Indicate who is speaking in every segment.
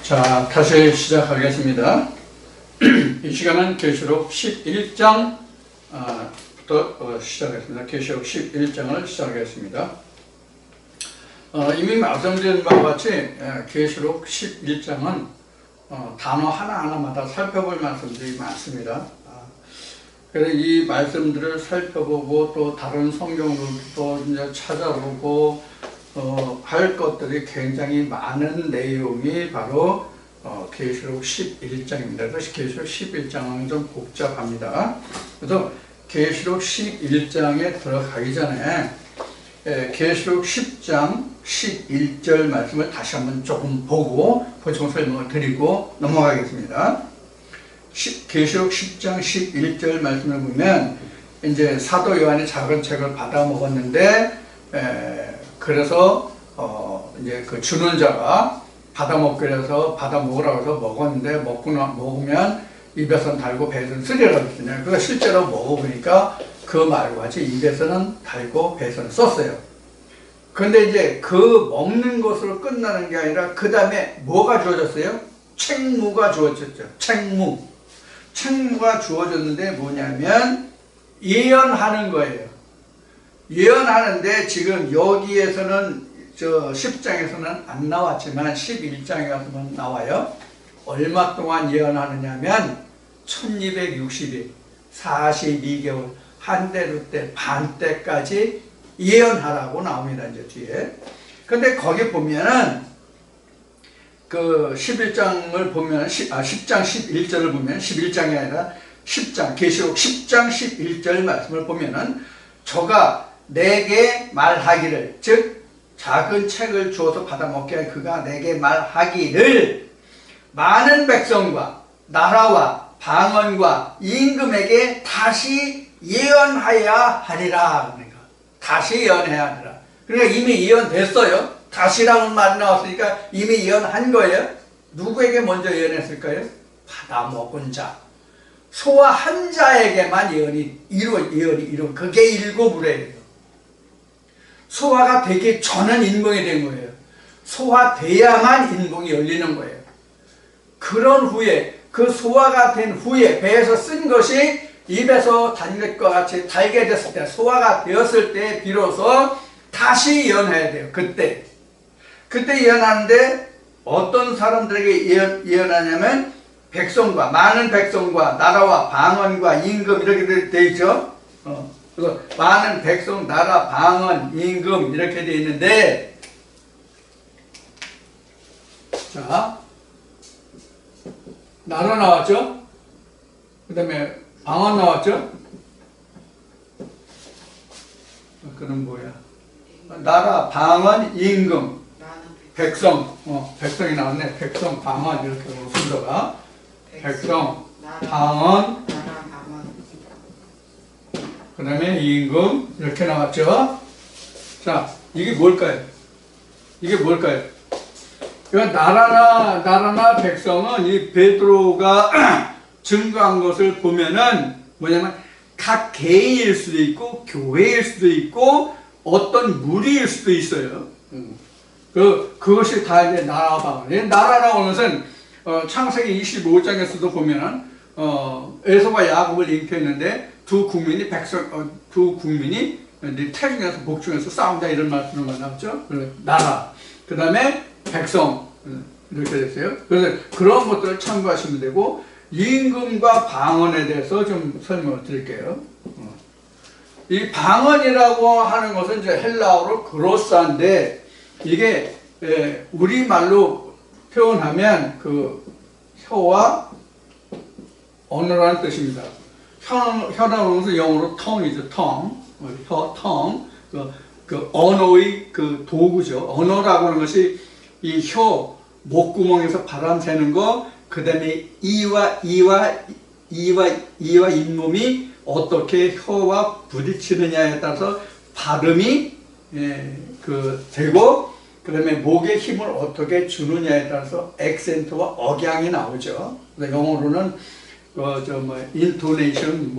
Speaker 1: 자, 다시 시작하겠습니다. 이 시간은 계시록 11장부터 시작하겠습니다. 계시록 11장을 시작하겠습니다. 이미 말씀드린 바와 같이 계시록 11장은 단어 하나하나마다 살펴볼 말씀들이 많습니다. 그래서 이 말씀들을 살펴보고 또 다른 성경들도 이제 찾아보고 할 것들이 굉장히 많은 내용이 바로 계시록 11장입니다. 그래서 계시록 11장은 좀 복잡합니다. 그래서 계시록 11장에 들어가기 전에 계시록 10장 11절 말씀을 다시 한번 조금 보고 보충 설명을 드리고 넘어가겠습니다. 계시록 10장 11절 말씀을 보면 이제 사도 요한이 작은 책을 받아 먹었는데 그래서 이제 그 주는 자가 받아 먹기로 해서 받아 먹으라고 해서 먹었는데 먹으면 입에서는 달고 배에서는 쓰리라고 했잖아요. 그래서 실제로 먹어보니까 그 말과 같이 입에서는 달고 배에서는 썼어요. 그런데 이제 그 먹는 것으로 끝나는 게 아니라 그 다음에 뭐가 주어졌어요? 책무가 주어졌죠. 책무가 주어졌는데 뭐냐면 예언하는 거예요. 예언하는데 지금 여기에서는 저 10장에서는 안 나왔지만 11장에 가서는 나와요. 얼마 동안 예언하느냐면 1260일 42개월 한 대로 때 반 때까지 예언하라고 나옵니다. 이제 뒤에. 근데 거기 보면은 그 11장을 보면 10장 11절을 보면 11장이 아니라 10장 계시록 10장 11절 말씀을 보면은 저가 내게 말하기를 즉 작은 책을 주어서 받아먹게 할 그가 내게 말하기를 많은 백성과 나라와 방언과 임금에게 다시 예언하여야 하리라. 그러니까 다시 예언해야 하리라. 그러니까 이미 예언됐어요. 다시라는 말이 나왔으니까 이미 예언한 거예요. 누구에게 먼저 예언했을까요? 받아먹은 자 소화한 자에게만 예언이 이루 그게 일곱으로예요. 소화가 되기 전은 인봉이 된 거예요. 소화돼야만 인봉이 열리는 거예요. 그런 후에 그 소화가 된 후에 배에서 쓴 것이 입에서 단 것과 같이 달게 됐을 때 소화가 되었을 때 비로소 다시 예언해야 돼요. 그때 예언하는데 어떤 사람들에게 예언하냐면 백성과 많은 백성과 나라와 방언과 임금 이렇게 되어 있죠. 그래서 많은 백성, 나라, 방언, 임금 이렇게 되어 있는데 자 나라 나왔죠. 그 다음에 방언 나왔죠. 그럼 뭐야? 나라, 방언, 임금, 백성, 백성이 나왔네. 백성, 방언 이렇게 순서가 백성, 방언, 그 다음에 임금 이렇게 나왔죠. 자, 이게 뭘까요? 그러니까 나라나 백성은 이 베드로가 증거한 것을 보면은 뭐냐면 각 개인일 수도 있고 교회일 수도 있고 어떤 무리일 수도 있어요. 그것이 다 이제 나라와 방언. 나라라고 하는 것은 창세기 25장에서도 보면은 에서와 야곱을 잉태했는데 두 국민이 태중에서 복중에서 싸운다 이런 말씀을 나왔죠. 나라, 그 다음에 백성 이렇게 됐어요. 그래서 그런 것들을 참고하시면 되고 임금과 방언에 대해서 좀 설명을 드릴게요. 이 방언이라고 하는 것은 이제 헬라어로 그로사인데 이게 우리말로 표현하면 그 혀와 언어라는 뜻입니다. 혀라는 것은 영어로 tongue이죠. tongue. 그 언어의 그 도구죠. 언어라고 하는 것이 이 혀 목구멍에서 바람 새는 거, 그 다음에 이와 잇몸이 어떻게 혀와 부딪히느냐에 따라서 발음이 되고, 그 다음에 목에 힘을 어떻게 주느냐에 따라서 액센트와 억양이 나오죠. 영어로는 intonation,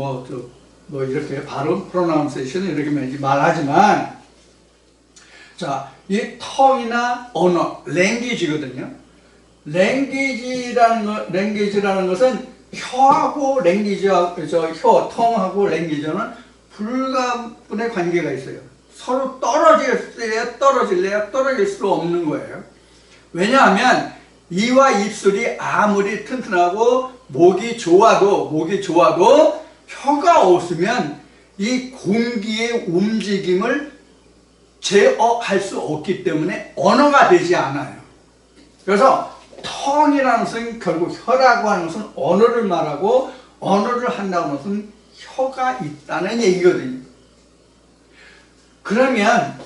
Speaker 1: 이렇게 발음, pronunciation 이렇게 말하지만, 자, 이 tongue이나 언어, language거든요. 랭귀지라는 것은 혀하고 tongue하고 랭귀지는 불가분의 관계가 있어요. 서로 떨어질 수 없는 거예요. 왜냐하면 이와 입술이 아무리 튼튼하고 목이 좋아도 혀가 없으면 이 공기의 움직임을 제어할 수 없기 때문에 언어가 되지 않아요. 그래서 tongue이라는 것은 결국 혀라고 하는 것은 언어를 말하고 언어를 한다는 것은 혀가 있다는 얘기거든요. 그러면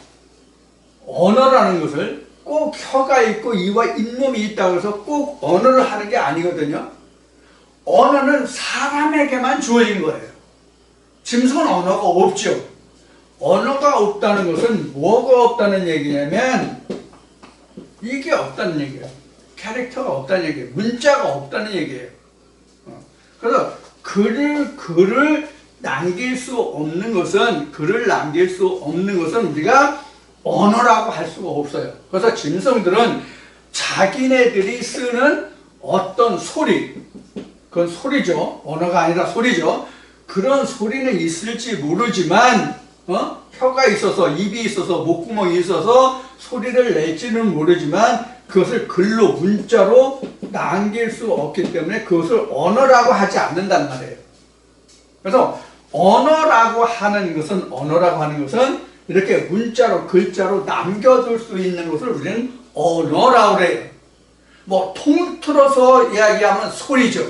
Speaker 1: 언어라는 것을 꼭 혀가 있고 이와 잇몸이 있다고 해서 꼭 언어를 하는 게 아니거든요. 언어는 사람에게만 주어진 거예요. 짐승은 언어가 없죠. 언어가 없다는 것은 뭐가 없다는 얘기냐면 이게 없다는 얘기예요. 캐릭터가 없다는 얘기예요. 문자가 없다는 얘기예요. 그래서 글을 남길 수 없는 것은 우리가 언어라고 할 수가 없어요. 그래서 짐승들은 자기네들이 쓰는 어떤 소리, 그건 소리죠. 언어가 아니라 소리죠. 그런 소리는 있을지 모르지만 혀가 있어서 입이 있어서 목구멍이 있어서 소리를 낼지는 모르지만 그것을 글로 문자로 남길 수 없기 때문에 그것을 언어라고 하지 않는단 말이에요. 그래서 언어라고 하는 것은 이렇게 문자로 글자로 남겨둘 수 있는 것을 우리는 언어라고 그래요. 뭐 통틀어서 이야기하면 소리죠.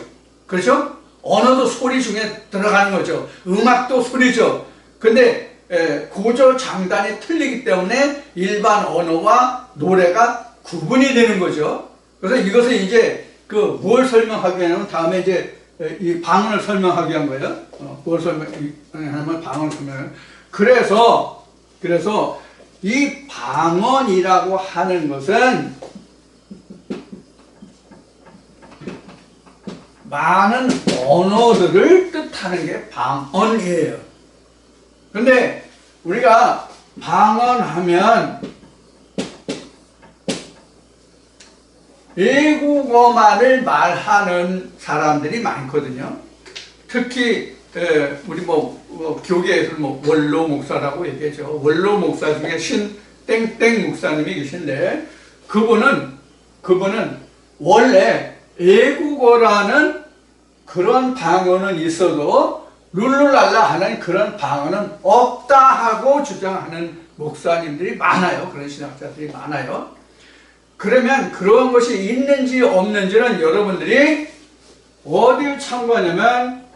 Speaker 1: 그렇죠? 언어도 소리 중에 들어가는 거죠. 음악도 소리죠. 근데 고저 장단이 틀리기 때문에 일반 언어와 노래가 구분이 되는 거죠. 그래서 이것을 이제 뭘 설명하기 위하면 다음에 이제 이 방언을 설명하기 위한 거예요. 뭘 설명하면 방언을 설명해요. 그래서 이 방언이라고 하는 것은 많은 언어들을 뜻하는 게 방언이에요. 근데 우리가 방언하면 외국어만을 말하는 사람들이 많거든요. 특히 우리 교계에서 원로 목사라고 얘기하죠. 원로 목사 중에 땡땡 목사님이 계신데 그분은 원래 외국어라는 그런 방언은 있어도 룰루랄라 하는 그런 방언은 없다 하고 주장하는 목사님들이 많아요. 그런 신학자들이 많아요. 그러면 그런 것이 있는지 없는지는 여러분들이 어디를 참고하냐면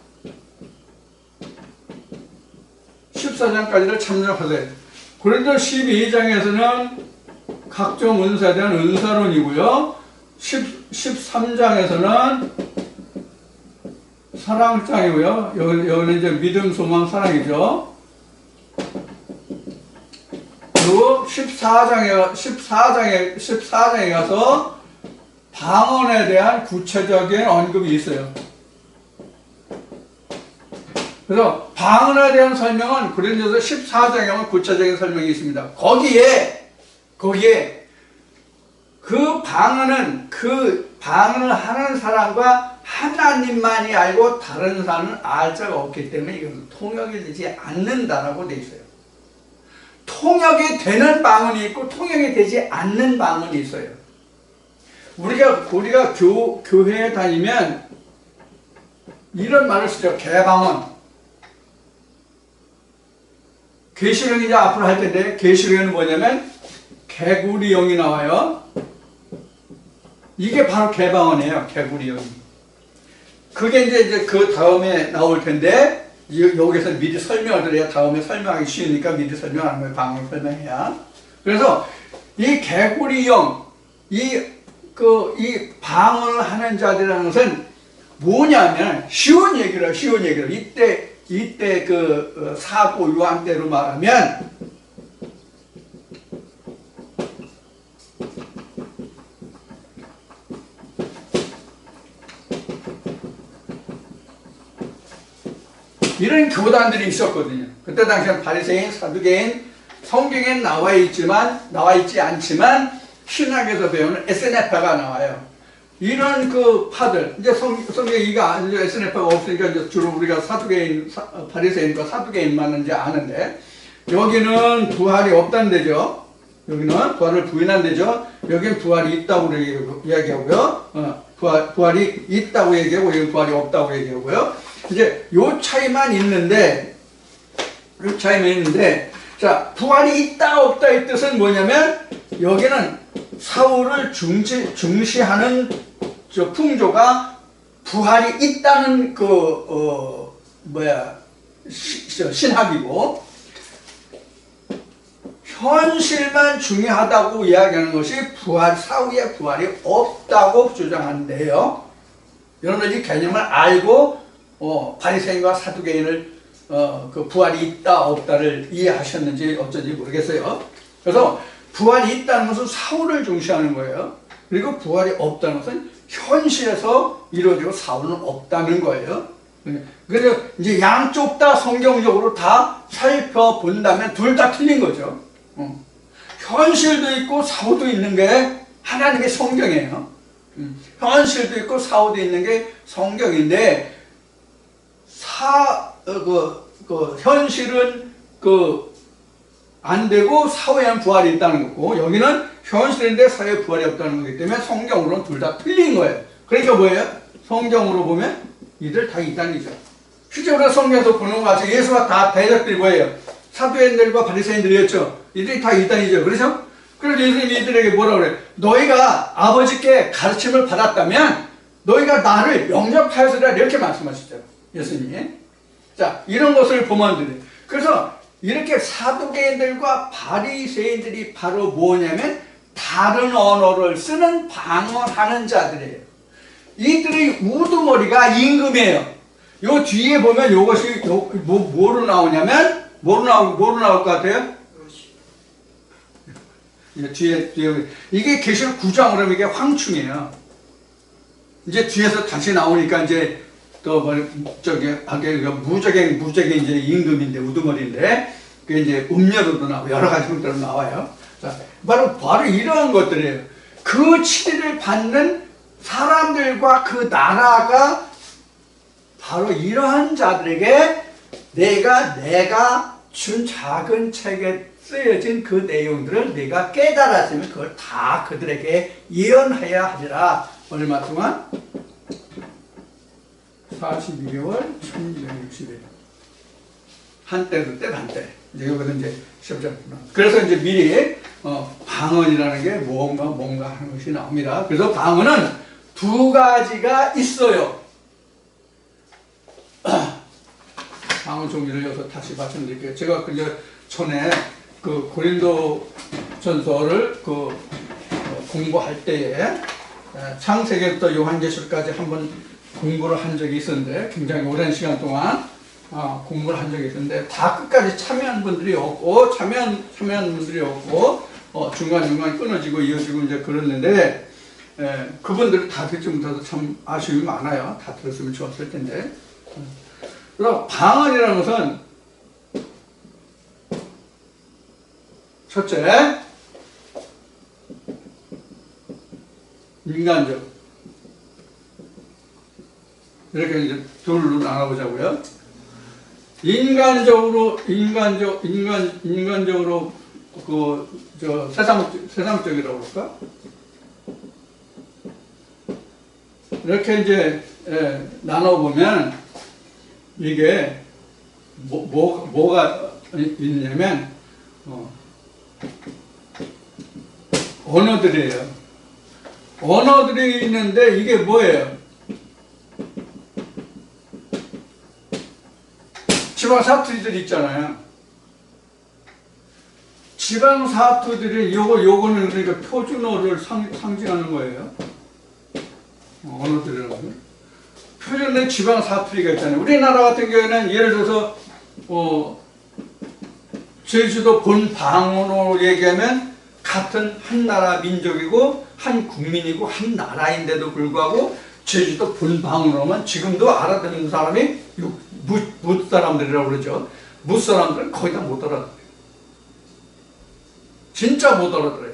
Speaker 1: 14장까지를 참조하세요. 고린도 12장에서는 각종 은사에 대한 은사론이고요. 13장에서는 사랑장이고요. 여기는 이제 믿음, 소망, 사랑이죠. 그리고 14장에 가서 방언에 대한 구체적인 언급이 있어요. 그래서 방언에 대한 설명은 고린도서 14장에 보면 구체적인 설명이 있습니다. 거기에 그 방언을 하는 사람과 하나님만이 알고 다른 사람은 알 자가 없기 때문에 이것은 통역이 되지 않는다라고 되어 있어요. 통역이 되는 방언이 있고 통역이 되지 않는 방언이 있어요. 우리가 교회에 다니면 이런 말을 쓰죠. 개방언. 계시록 이제 앞으로 할 텐데 계시록에는 뭐냐면 개구리용이 나와요. 이게 바로 개방언이에요. 개구리용이. 그게 이제 그 다음에 나올 텐데 여기서 미리 설명을 드려야 다음에 설명하기 쉬우니까 미리 설명하는 거예요. 방언 설명해야. 그래서 이 개구리용, 이 방언을 하는 자들이라는 것은 뭐냐면 쉬운 얘기로 이때 그 사고 유한대로 말하면 이런 교단들이 있었거든요. 그때 당시엔 바리새인, 사두개인, 성경엔 나와 있지 않지만 신학에서 배우는 에세네파가 나와요. 이런 그 파들, 이제 성경에 이가 SNF가 없으니까 이제 주로 우리가 바리새인과 사두개인만 이제 아는데, 여기는 부활이 없다는 데죠. 여기는 부활을 부인한 데죠. 여기는 부활이 있다고 이야기하고요. 부활이 있다고 얘기하고, 여기는 부활이 없다고 얘기하고요. 이제 요 차이만 있는데, 자, 부활이 있다, 없다 이 뜻은 뭐냐면, 여기는 사울을 중시하는 저 풍조가 부활이 있다는 신학이고, 현실만 중요하다고 이야기하는 것이 사후에 부활이 없다고 주장하는데요. 여러분들 이 개념을 알고 바리새인과 사두개인을 그 부활이 있다 없다를 이해하셨는지 어쩐지 모르겠어요. 그래서 부활이 있다는 것은 사울을 중시하는 거예요. 그리고 부활이 없다는 것은 현실에서 이루어지고 사울은 없다는 거예요. 그래서 이제 양쪽 다 성경적으로 다 살펴본다면 둘 다 틀린 거죠. 현실도 있고 사후도 있는 게 하나님의 성경이에요. 현실도 있고 사후도 있는 게 성경인데, 현실은 안 되고 사후에는 부활이 있다는 거고, 여기는 현실인데 사후에 부활이 없다는 거기 때문에 성경으로는 둘 다 틀린 거예요. 그러니까 뭐예요? 성경으로 보면 이들 다 이단이죠. 실제 우리가 성경에서 보는 것 같이 예수가 다 대적들이 뭐예요? 사두개인들과 바리새인들이었죠. 이들이 다 이단이죠. 그렇죠? 그래서 예수님이 이들에게 뭐라고 그래요? 너희가 아버지께 가르침을 받았다면 너희가 나를 영접하였으리라, 이렇게 말씀하시죠. 예수님이. 자, 이런 것을 보면 돼요. 그래서 이렇게 사두개인들과 바리새인들이 바로 뭐냐면 다른 언어를 쓰는 방언하는 자들이에요. 이들의 우두머리가 임금이에요. 요 뒤에 보면 요것이 뭐로 나오냐면 뭐로 나올 것 같아요? 뒤에 이게 계시록 9장으로 하면 이게 황충이에요. 이제 뒤에서 다시 나오니까 이제 또 무적행 이제 임금인데 우두머리인데 그게 이제 음료로도 나오고 여러 가지 것들로 나와요. 자, 바로 이러한 것들이에요. 그 치리를 받는 사람들과 그 나라가 바로 이러한 자들에게 내가 준 작은 책에 쓰여진 그 내용들을 내가 깨달았으면 그걸 다 그들에게 예언해야 하리라. 얼마 동안? 42개월 1260일. 한때도 한때. 이제 여기서 이제 시험자구나. 그래서 이제 미리 방언이라는 게 뭔가 하는 것이 나옵니다. 그래서 방언은 두 가지가 있어요. 방언 종류를 여기서 다시 말씀드릴게요. 제가 전에 그 고린도 전서를 공부할 때에 창세기부터 요한계시록까지 한번 공부를 한 적이 있었는데, 굉장히 오랜 시간 동안 공부를 한 적이 있었는데, 다 끝까지 참여한 분들이 없고, 참여한 분들이 없고, 중간중간 끊어지고 이어지고 이제 그랬는데, 그분들을 다 듣지 못해서 참 아쉬움이 많아요. 다 들었으면 좋았을 텐데. 그래서 방언이라는 것은, 첫째, 인간적. 이렇게 이제 둘로 나눠보자고요. 인간적으로 세상적이라고 그럴까? 이렇게 이제 나눠보면 이게 뭐가 있냐면 언어들이에요. 언어들이 있는데 이게 뭐예요? 지방 사투리들 있잖아요. 지방 사투리들이 요거는 그러니까 표준어를 상징하는 거예요. 언어들이라는 거는. 표준의 지방 사투리가 있잖아요. 우리나라 같은 경우에는 예를 들어서 제주도 본 방언으로 얘기하면 같은 한 나라 민족이고 한 국민이고 한 나라인데도 불구하고 제주도 본 방언으로만 지금도 알아듣는 사람이 무 사람들이라고 그러죠. 무 사람들은 거의 다 못 알아들어요. 진짜 못 알아들어요.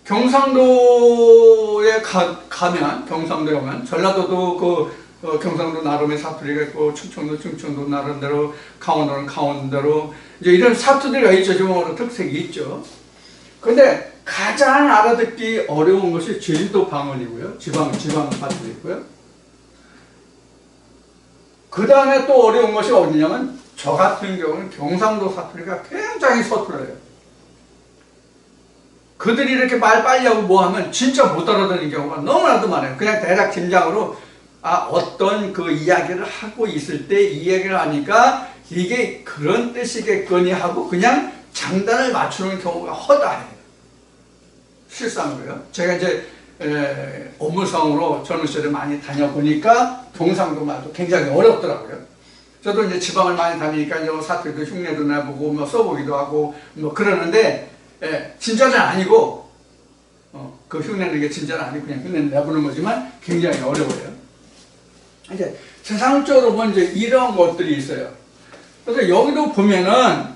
Speaker 1: 경상도에 가면, 경상도에 오면, 전라도도 경상도 나름의 사투리가 있고, 충청도 나름대로, 강원도는 강원도대로, 이제 이런 사투리가 있죠. 지방으로 특색이 있죠. 근데 가장 알아듣기 어려운 것이 제주도 방언이고요. 지방 사투리고요. 그 다음에 또 어려운 것이 어디냐면, 저 같은 경우는 경상도 사투리가 굉장히 서툴러요. 그들이 이렇게 말 빨리 하고 뭐 하면 진짜 못 알아듣는 경우가 너무나도 많아요. 그냥 대략 짐작으로, 어떤 그 이야기를 하고 있을 때 이 이야기를 하니까 이게 그런 뜻이겠거니 하고 그냥 장단을 맞추는 경우가 허다해요. 실상으로요. 제가 이제 업무상으로 젊은 시절에 많이 다녀보니까 경상도 말도 굉장히 어렵더라고요. 저도 이제 지방을 많이 다니니까 이제 사투리도 흉내도 내보고 뭐 써보기도 하고 뭐 그러는데 진짜는 아니고 그 흉내는 게 진짜는 아니고 그냥 흉내 내보는 거지만 굉장히 어려워요. 이제 세상적으로 보면 이제 이런 것들이 있어요. 그래서 여기도 보면은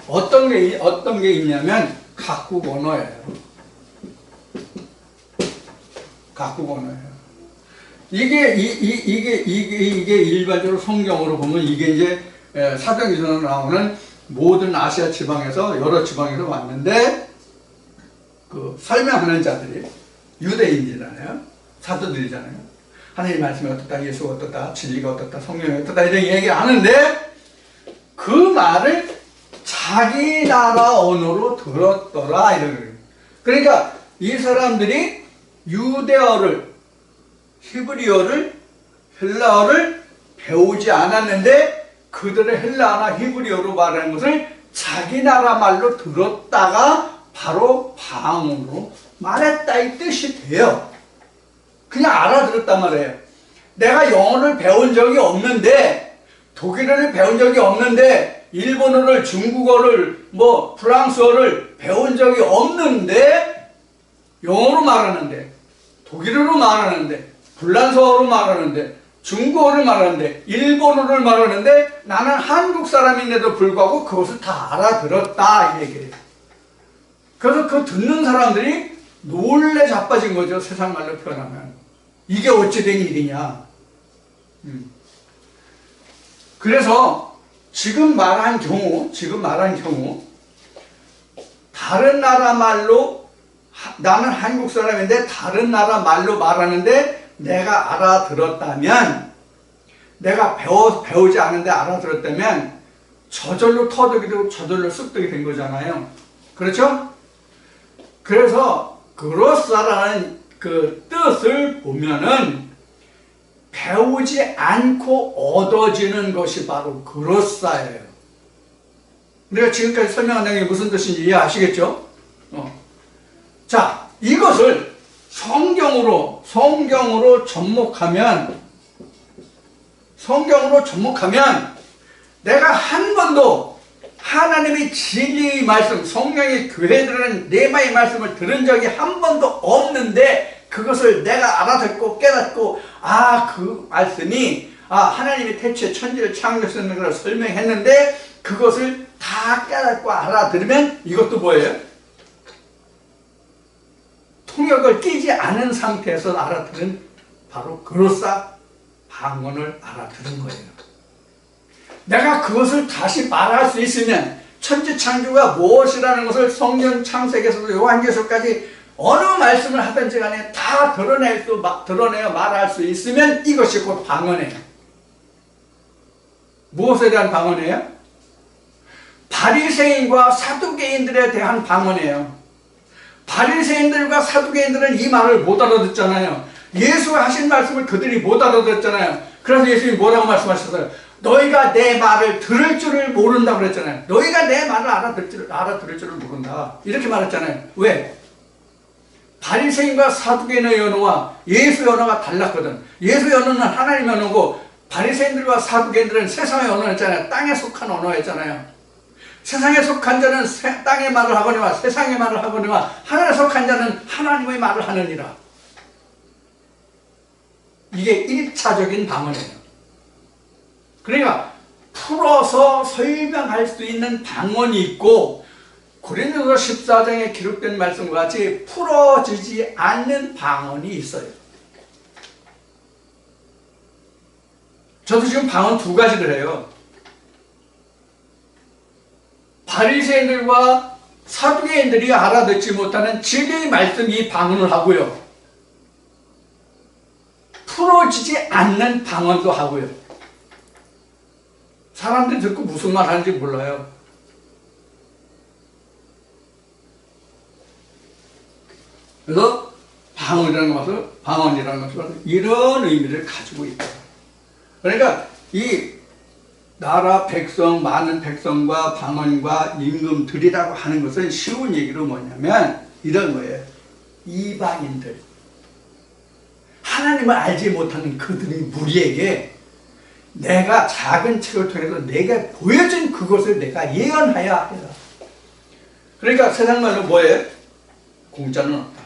Speaker 1: 어떤 게 있냐면 각국 언어예요. 각국 언어예요. 이게 일반적으로 성경으로 보면 이게 이제 사도행전으로 나오는 모든 아시아 지방에서 여러 지방에서 왔는데 그 설명하는 자들이 유대인이잖아요. 사도들이잖아요. 하나님 말씀이 어떻다, 예수가 어떻다, 진리가 어떻다, 성령이 어떻다 이런 얘기 하는데 그 말을 자기 나라 언어로 들었더라 이런 거예요. 그러니까 이 사람들이 유대어를, 히브리어를, 헬라어를 배우지 않았는데 그들의 헬라어나 히브리어로 말하는 것을 자기 나라 말로 들었다가 바로 방언으로 말했다 이 뜻이 돼요. 그냥 알아들었단 말이에요. 내가 영어를 배운 적이 없는데, 독일어를 배운 적이 없는데, 일본어를, 중국어를, 뭐 프랑스어를 배운 적이 없는데 영어로 말하는데, 독일어로 말하는데, 불란서어로 말하는데, 중국어를 말하는데, 일본어를 말하는데 나는 한국 사람인데도 불구하고 그것을 다 알아들었다 이 얘기예요. 그래서 그 듣는 사람들이 놀래 자빠진 거죠. 세상 말로 표현하면. 이게 어찌 된 일이냐. 그래서 지금 말한 경우 다른 나라 말로 나는 한국 사람인데 다른 나라 말로 말하는데 내가 알아들었다면 내가 배우지 않은데 알아들었다면 저절로 터득이 되고 저절로 습득이 된 거잖아요. 그렇죠? 그래서 그로싸라는 그 뜻을 보면은 배우지 않고 얻어지는 것이 바로 그로싸예요. 우리가 지금까지 설명한 내용이 무슨 뜻인지 이해하시겠죠? 자, 이것을 성경으로 접목하면 내가 한 번도 하나님의 진리의 말씀, 성령의 교회에 들은 레마의 말씀을 들은 적이 한 번도 없는데 그것을 내가 알아듣고 깨닫고 그 말씀이 하나님이 태초에 천지를 창조하셨는 것을 설명했는데 그것을 다 깨닫고 알아들으면 이것도 뭐예요? 통역을 끼지 않은 상태에서 알아들은 바로 그로싸 방언을 알아들은 거예요. 내가 그것을 다시 말할 수 있으면 천지 창조가 무엇이라는 것을 성경 창세기에서도 요한계시록까지 어느 말씀을 하든지 간에 다 드러내어 말할 수 있으면 이것이 곧 방언이에요. 무엇에 대한 방언이에요? 바리새인과 사두개인들에 대한 방언이에요. 바리새인들과 사두개인들은 이 말을 못 알아듣잖아요. 예수가 하신 말씀을 그들이 못 알아듣잖아요. 그래서 예수님이 뭐라고 말씀하셨어요? 너희가 내 말을 들을 줄을 모른다고 그랬잖아요. 너희가 내 말을 알아들을 줄을 모른다. 이렇게 말했잖아요. 왜? 바리새인과 사두개인의 언어와 예수의 언어가 달랐거든. 예수의 언어는 하나님의 언어고 바리새인들과 사두개인들은 세상의 언어였잖아요. 땅에 속한 언어였잖아요. 세상에 속한 자는 땅의 말을 하거니와 세상의 말을 하거니와 하늘에 속한 자는 하나님의 말을 하느니라. 이게 1차적인 방언이에요. 그러니까 풀어서 설명할 수 있는 방언이 있고 고린도서 14장에 기록된 말씀과 같이 풀어지지 않는 방언이 있어요. 저도 지금 방언 두 가지를 해요. 바리새인들과 사두개인들이 알아듣지 못하는 진리의 말씀이 방언을 하고요. 풀어지지 않는 방언도 하고요. 사람들이 듣고 무슨 말 하는지 몰라요. 그래서 방언이라는 것은 이런 의미를 가지고 있다. 그러니까 이 나라 백성, 많은 백성과 방언과 임금들이라고 하는 것은 쉬운 얘기로 뭐냐면 이런 거예요. 이방인들, 하나님을 알지 못하는 그들의 무리에게 내가 작은 책을 통해서 내가 보여준 그것을 내가 예언하여야 해라. 그러니까 세상 말로 뭐예요? 공짜는 없다.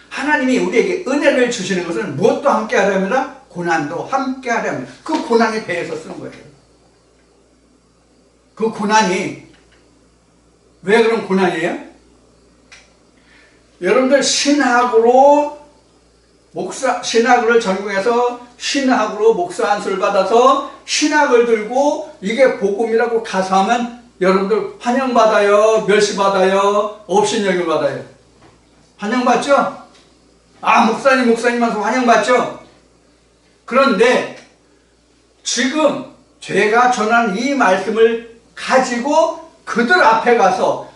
Speaker 1: 하나님이 우리에게 은혜를 주시는 것은 무엇도 함께 하려면 고난도 함께 하려면 그 고난에 배에서 쓴 거예요. 그 고난이 왜 그런 고난이에요? 여러분들 신학으로 신학을 전공해서 신학으로 목사 안수를 받아서 신학을 들고 이게 복음이라고 가서 하면 여러분들 환영받아요? 멸시받아요? 업신여김 받아요? 환영받죠? 아, 목사님 하면서 환영받죠? 그런데 지금 제가 전한 이 말씀을 가지고 그들 앞에 가서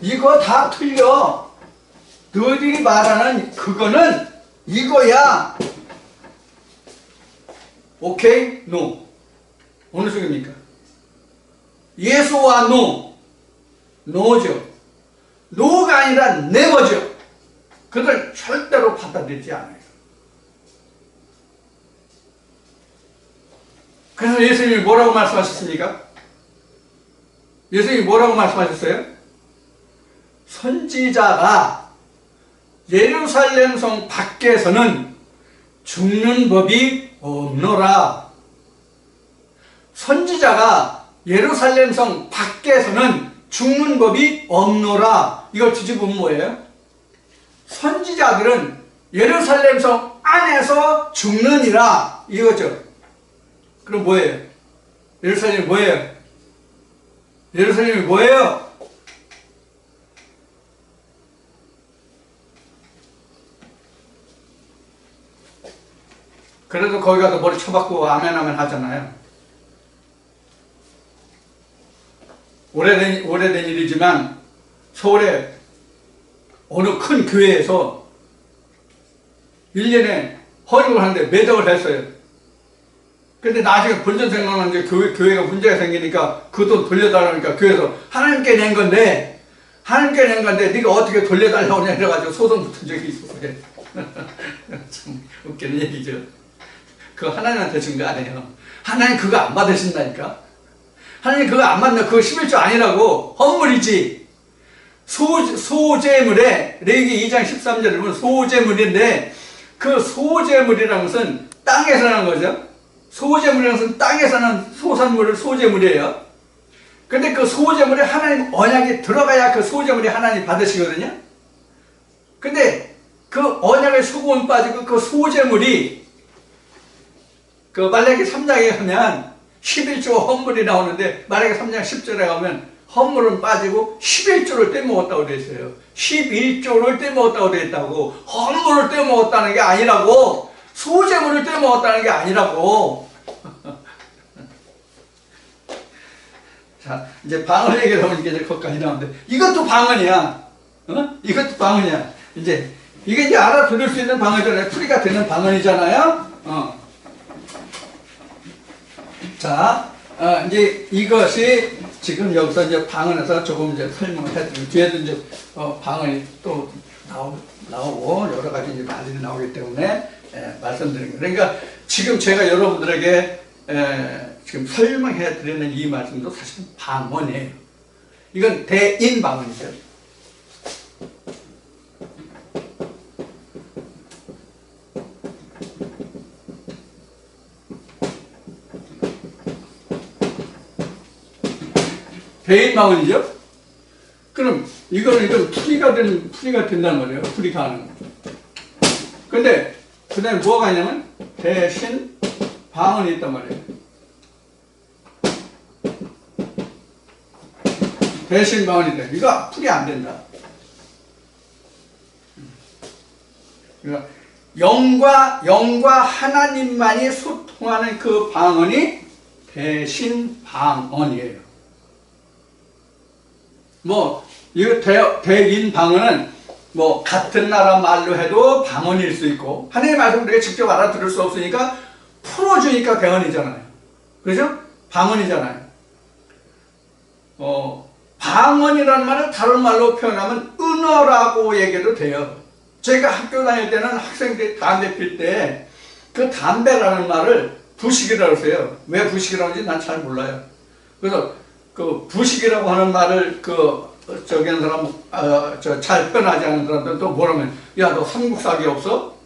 Speaker 1: 이거 다 틀려. 너희들이 말하는 그거는 이거야. 오케이? 노. 어느 쪽입니까? 예수와 노. 노죠. 노가 아니라 네버죠. 그들 절대로 받아들이지 않아요. 그래서 예수님이 뭐라고 말씀하셨습니까? 예수님이 뭐라고 말씀하셨어요? 선지자가 예루살렘 성 밖에서는 죽는 법이 없노라. 선지자가 예루살렘 성 밖에서는 죽는 법이 없노라. 이걸 뒤집으면 뭐예요? 선지자들은 예루살렘 성 안에서 죽느니라. 이거죠. 그럼 뭐예요? 예루살렘이 뭐예요? 예루살렘이 뭐예요? 그래도 거기 가서 머리 쳐박고 아멘 하잖아요. 오래된 일이지만 서울에 어느 큰 교회에서 1년에 헌금을 하는데 매덕을 했어요. 근데 나중에 본전 생각나는데 교회가 문제가 생기니까 그 돈 돌려달라니까 교회에서 하나님께 낸 건데 네가 어떻게 돌려달라고 하냐 이래가지고 소송 붙은 적이 있어. 그래. 참 웃기는 얘기죠. 그거 하나님한테 준 거 아니에요. 하나님 그거 안 받으신다니까. 하나님 그거 안 받는 그거 11조 아니라고. 헌물이지. 소재물에 레위기 2장 13절을 보면 소재물인데 그 소재물이라는 것은 땅에서 나는 거죠. 소재물이라는 것은 땅에서 나는 소산물을 소재물이에요. 근데 그 소재물에 하나님 언약이 들어가야 그 소재물이 하나님 받으시거든요. 근데 그 언약의 수고는 빠지고 그 소재물이 그 말라기 3장에 하면 11조 헌물이 나오는데 말라기 3장 10절에 가면 헌물은 빠지고 11조를 떼먹었다고 되어 있어요. 11조를 떼먹었다고 되어 있다고. 헌물을 떼먹었다는 게 아니라고. 소재물을 떼먹었다는 게 아니라고. 자, 이제 방언 얘기를 하면 이제 거기까지 나오는데 이것도 방언이야. 이것도 방언이야. 이게 이제 알아들을 수 있는 방언이잖아요. 풀이가 되는 방언이잖아요. 자, 이제 이것이 지금 여기서 이제 방언에서 조금 이제 설명을 해드리고 뒤에도 이제 방언이 또 나오고 여러 가지 이제 말이 나오기 때문에 말씀드린 거예요. 그러니까 지금 제가 여러분들에게 지금 설명해 드리는 이 말씀도 사실은 방언이에요. 이건 대인 방언이죠. 대인방언이죠? 그럼 이거는 풀이가 된단 말이에요. 풀이 가능. 근데 그 다음에 뭐가 있냐면 대신 방언이 있단 말이에요. 대신 방언이 돼. 이거 풀이 안 된다. 그러니까 영과 하나님만이 소통하는 그 방언이 대신 방언이에요. 뭐 이거 대인 방언은 뭐 같은 나라 말로 해도 방언일 수 있고, 하나님의 말씀 우리가 직접 알아들을 수 없으니까 풀어주니까 대언이잖아요. 그렇죠? 방언이잖아요. 방언이라는 말을 다른 말로 표현하면 은어라고 얘기해도 돼요. 제가 학교 다닐 때는 학생들이 담배 필 때 그 담배라는 말을 부식이라고 써요. 왜 부식이라고 하는지 난 잘 몰라요. 그래서 그 부식이라고 하는 말을 저기 하는 사람, 잘 표현하지 않은 사람들은 또 뭐라면, 야, 너 삼국사기 없어?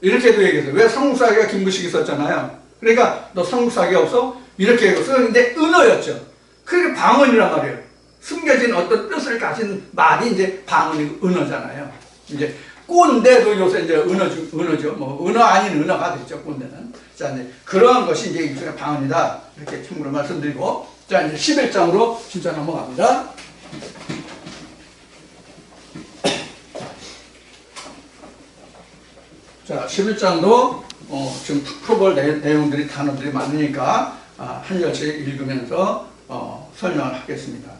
Speaker 1: 이렇게도 얘기했어요. 왜 삼국사기가 김부식이 썼잖아요. 그러니까 너 삼국사기 없어? 이렇게 썼는데 은어였죠. 그게 방언이란 말이에요. 숨겨진 어떤 뜻을 가진 말이 이제 방언이고 은어잖아요. 이제 꼰대도 요새 이제 은어죠. 뭐 은어 아닌 은어가 됐죠. 꼰대는. 자, 이제 그러한 것이 이제 일종의 방언이다. 이렇게 참고로 말씀드리고, 자, 이제 11장으로 진짜 넘어갑니다. 자, 11장도 지금 풀어볼 내용들이 단어들이 많으니까 한 절씩 읽으면서 설명을 하겠습니다.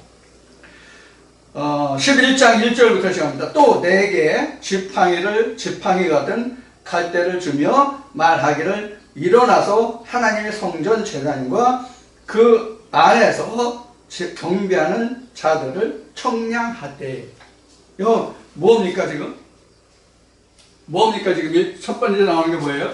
Speaker 1: 11장 1절부터 시작합니다. 또 내게 지팡이가 든 갈대를 주며 말하기를 일어나서 하나님의 성전 제단과 그 안에서 경배하는 자들을 청량하되. 이거 뭡니까 지금? 첫 번째 나오는 게 뭐예요?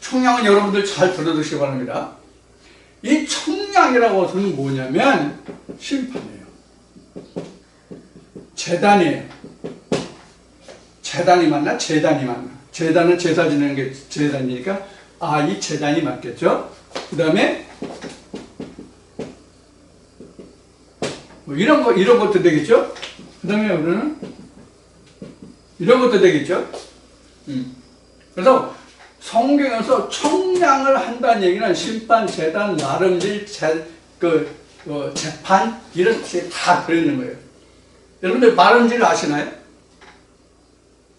Speaker 1: 청량은 여러분들 잘 들어두시기 바랍니다. 이 청량이라고 하는 뭐냐면 심판이에요. 재단이에요. 재단이 맞나? 재단이 맞나? 재단은 제사 지내는 게 재단이니까 이 재단이 맞겠죠? 그 다음에 뭐 이런 것도 되겠죠? 그 다음에 우리는 이런 것도 되겠죠? 그래서 성경에서 청량을 한다는 얘기는 심판, 재단, 나름질, 재판 이런 것이 다 들어있는 거예요. 여러분들 마름질 아시나요?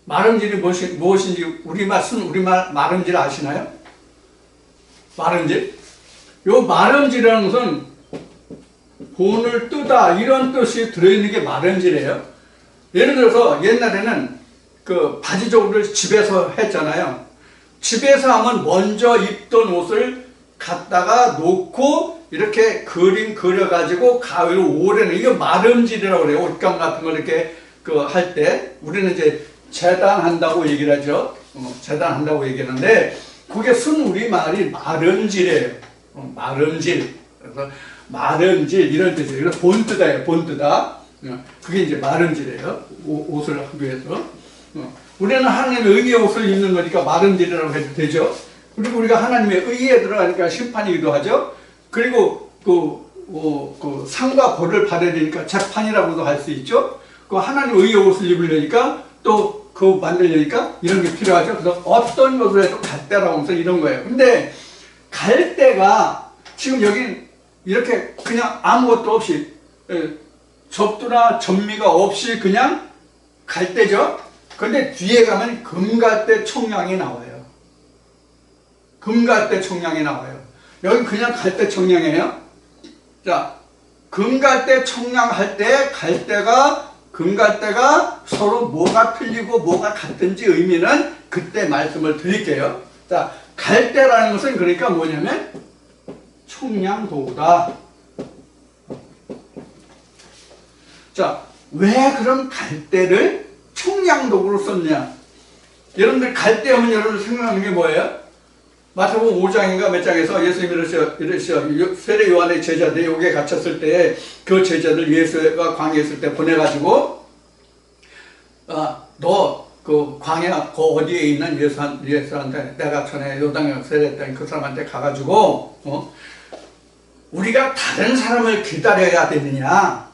Speaker 1: 마름질이 무엇인지 우리말 마름질 아시나요? 마름질? 요 마름질이라는 것은 본을 뜨다 이런 뜻이 들어있는 게 마름질이에요. 예를 들어서 옛날에는 그 바지저고리를 집에서 했잖아요. 집에서 하면 먼저 입던 옷을 갖다가 놓고 이렇게 그림 그려가지고 가위로 오래는, 이게 마름질이라고 그래요. 옷감 같은 걸 이렇게 할 때 우리는 이제 재단한다고 얘기를 하죠. 재단한다고 얘기하는데 그게 순우리말이 마름질이에요. 마름질. 그래서 마름질 이런 뜻이에요. 그래서 본뜨다예요. 본뜨다. 그게 이제 마름질이에요. 옷을 하기 위해서. 우리는 하나님의 의의 옷을 입는 거니까 마름질이라고 해도 되죠. 그리고 우리가 하나님의 의에 들어가니까 심판이기도 하죠. 그리고 그 상과 벌을 받아야 되니까 재판이라고도 할 수 있죠. 그 하나님의 의의 옷을 입으려니까 또 그거 만들려니까 이런 게 필요하죠. 그래서 어떤 것을 해도 갈대라고 하면서 이런 거예요. 근데 갈대가 지금 여기 이렇게 그냥 아무것도 없이 접두나 전미가 없이 그냥 갈대죠. 근데 뒤에 가면 금갈대 청량이 나와요. 금갈대 청량이 나와요. 여기 그냥 갈대 청량이에요. 자, 금갈대 청량할 때 금갈대가 서로 뭐가 틀리고 뭐가 같은지 의미는 그때 말씀을 드릴게요. 자, 갈대라는 것은 그러니까 뭐냐면 청량도구다. 자, 왜 그럼 갈대를 청량도구로 썼냐? 여러분들 갈대 하면 여러분들 생각하는 게 뭐예요? 마태복음 5장인가 몇 장에서 예수님이 이러시죠. 세례 요한의 제자들이 여기에 갇혔을 때 그 제자들 예수가 광야에 있을 때 보내가지고 너 그 광야 그 어디에 있는 예수한테 내가 전에 요단강 세례했던 그 사람한테 가가지고 우리가 다른 사람을 기다려야 되느냐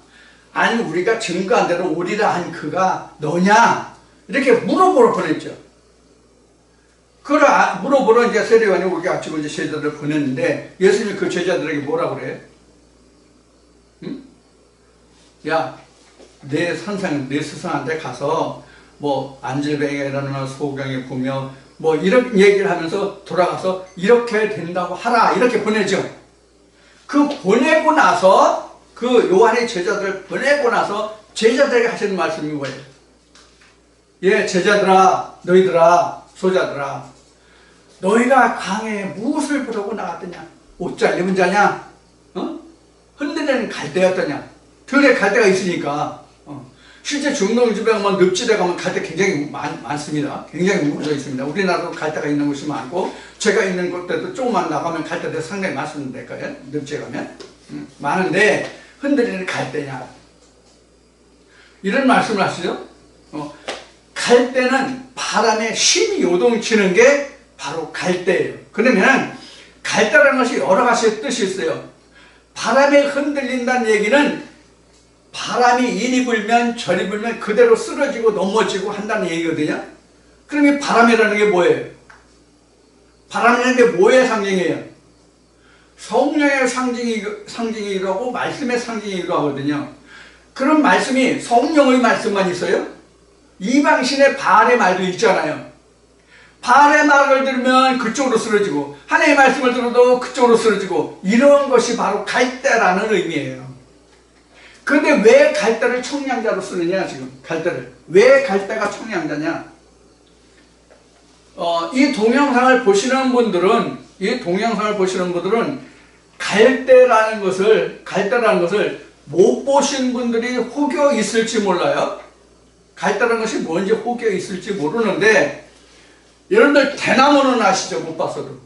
Speaker 1: 아니 우리가 증거한 대로 오리라 한 그가 너냐 이렇게 물어보러 보냈죠. 그걸 물어보러 이제 세례요한이 우리 가지고 이제 제자들을 보냈는데 예수님이 그 제자들에게 뭐라 그래? 응? 야, 내 스승한테 가서 뭐 안질뱅이가 일어나면 소경이 보며 뭐 이런 얘기를 하면서 돌아가서 이렇게 된다고 하라 이렇게 보내죠. 그 보내고 나서 그 요한의 제자들을 보내고 나서 제자들에게 하시는 말씀이 뭐예요? 예, 제자들아, 너희들아, 소자들아, 너희가 강에 무엇을 보려고 나갔더냐? 옷잘 입은 자냐? 흔들리는 갈대였더냐? 들에 갈대가 있으니까. 실제 중동지방에 가면 늪지대 가면 갈대 굉장히 많습니다. 굉장히 무거워져 있습니다. 우리나라도 갈대가 있는 곳이 많고 제가 있는 곳에도 조금만 나가면 갈대들 상당히 많습니다. 늪지에 가면 많은데 흔들리는 갈대냐 이런 말씀을 하시죠. 갈대는 바람에 심히 요동치는 게 바로 갈대예요. 그러면 갈대라는 것이 여러 가지 뜻이 있어요. 바람에 흔들린다는 얘기는 바람이 이리 불면 저리 불면 그대로 쓰러지고 넘어지고 한다는 얘기거든요. 그러면 바람이라는 게 뭐예요? 바람이라는 게 뭐의 상징이에요? 성령의 상징이기도 하고 말씀의 상징이기도 하거든요. 그런 말씀이 성령의 말씀만 있어요? 이방신의 바알의 말도 있잖아요. 바알의 말을 들으면 그쪽으로 쓰러지고 하나님의 말씀을 들어도 그쪽으로 쓰러지고 이런 것이 바로 갈대라는 의미예요. 그런데 왜 갈대를 청량자로 쓰느냐 지금 갈대를 왜 갈대가 청량자냐? 이 동영상을 보시는 분들은 갈대라는 것을 못 보신 분들이 혹여 있을지 몰라요. 갈대라는 것이 뭔지 혹여 있을지 모르는데 여러분들 대나무는 아시죠? 못 봤어도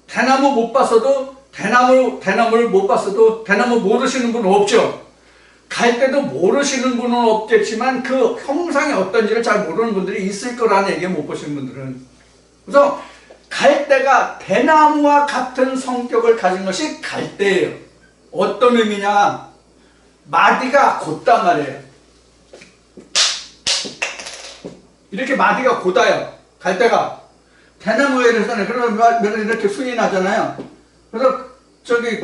Speaker 1: 대나무 못 봤어도 대나무를 못 봤어도 대나무 모르시는 분은 없죠. 갈대도 모르시는 분은 없겠지만 그 형상이 어떤지를 잘 모르는 분들이 있을 거라는 얘기에 못 보신 분들은. 그래서 갈대가 대나무와 같은 성격을 가진 것이 갈대예요. 어떤 의미냐? 마디가 곧단 말이에요. 이렇게 마디가 곧아요. 갈대가 대나무에 대해서는 그러면 이렇게 순이 나잖아요. 그래서 저기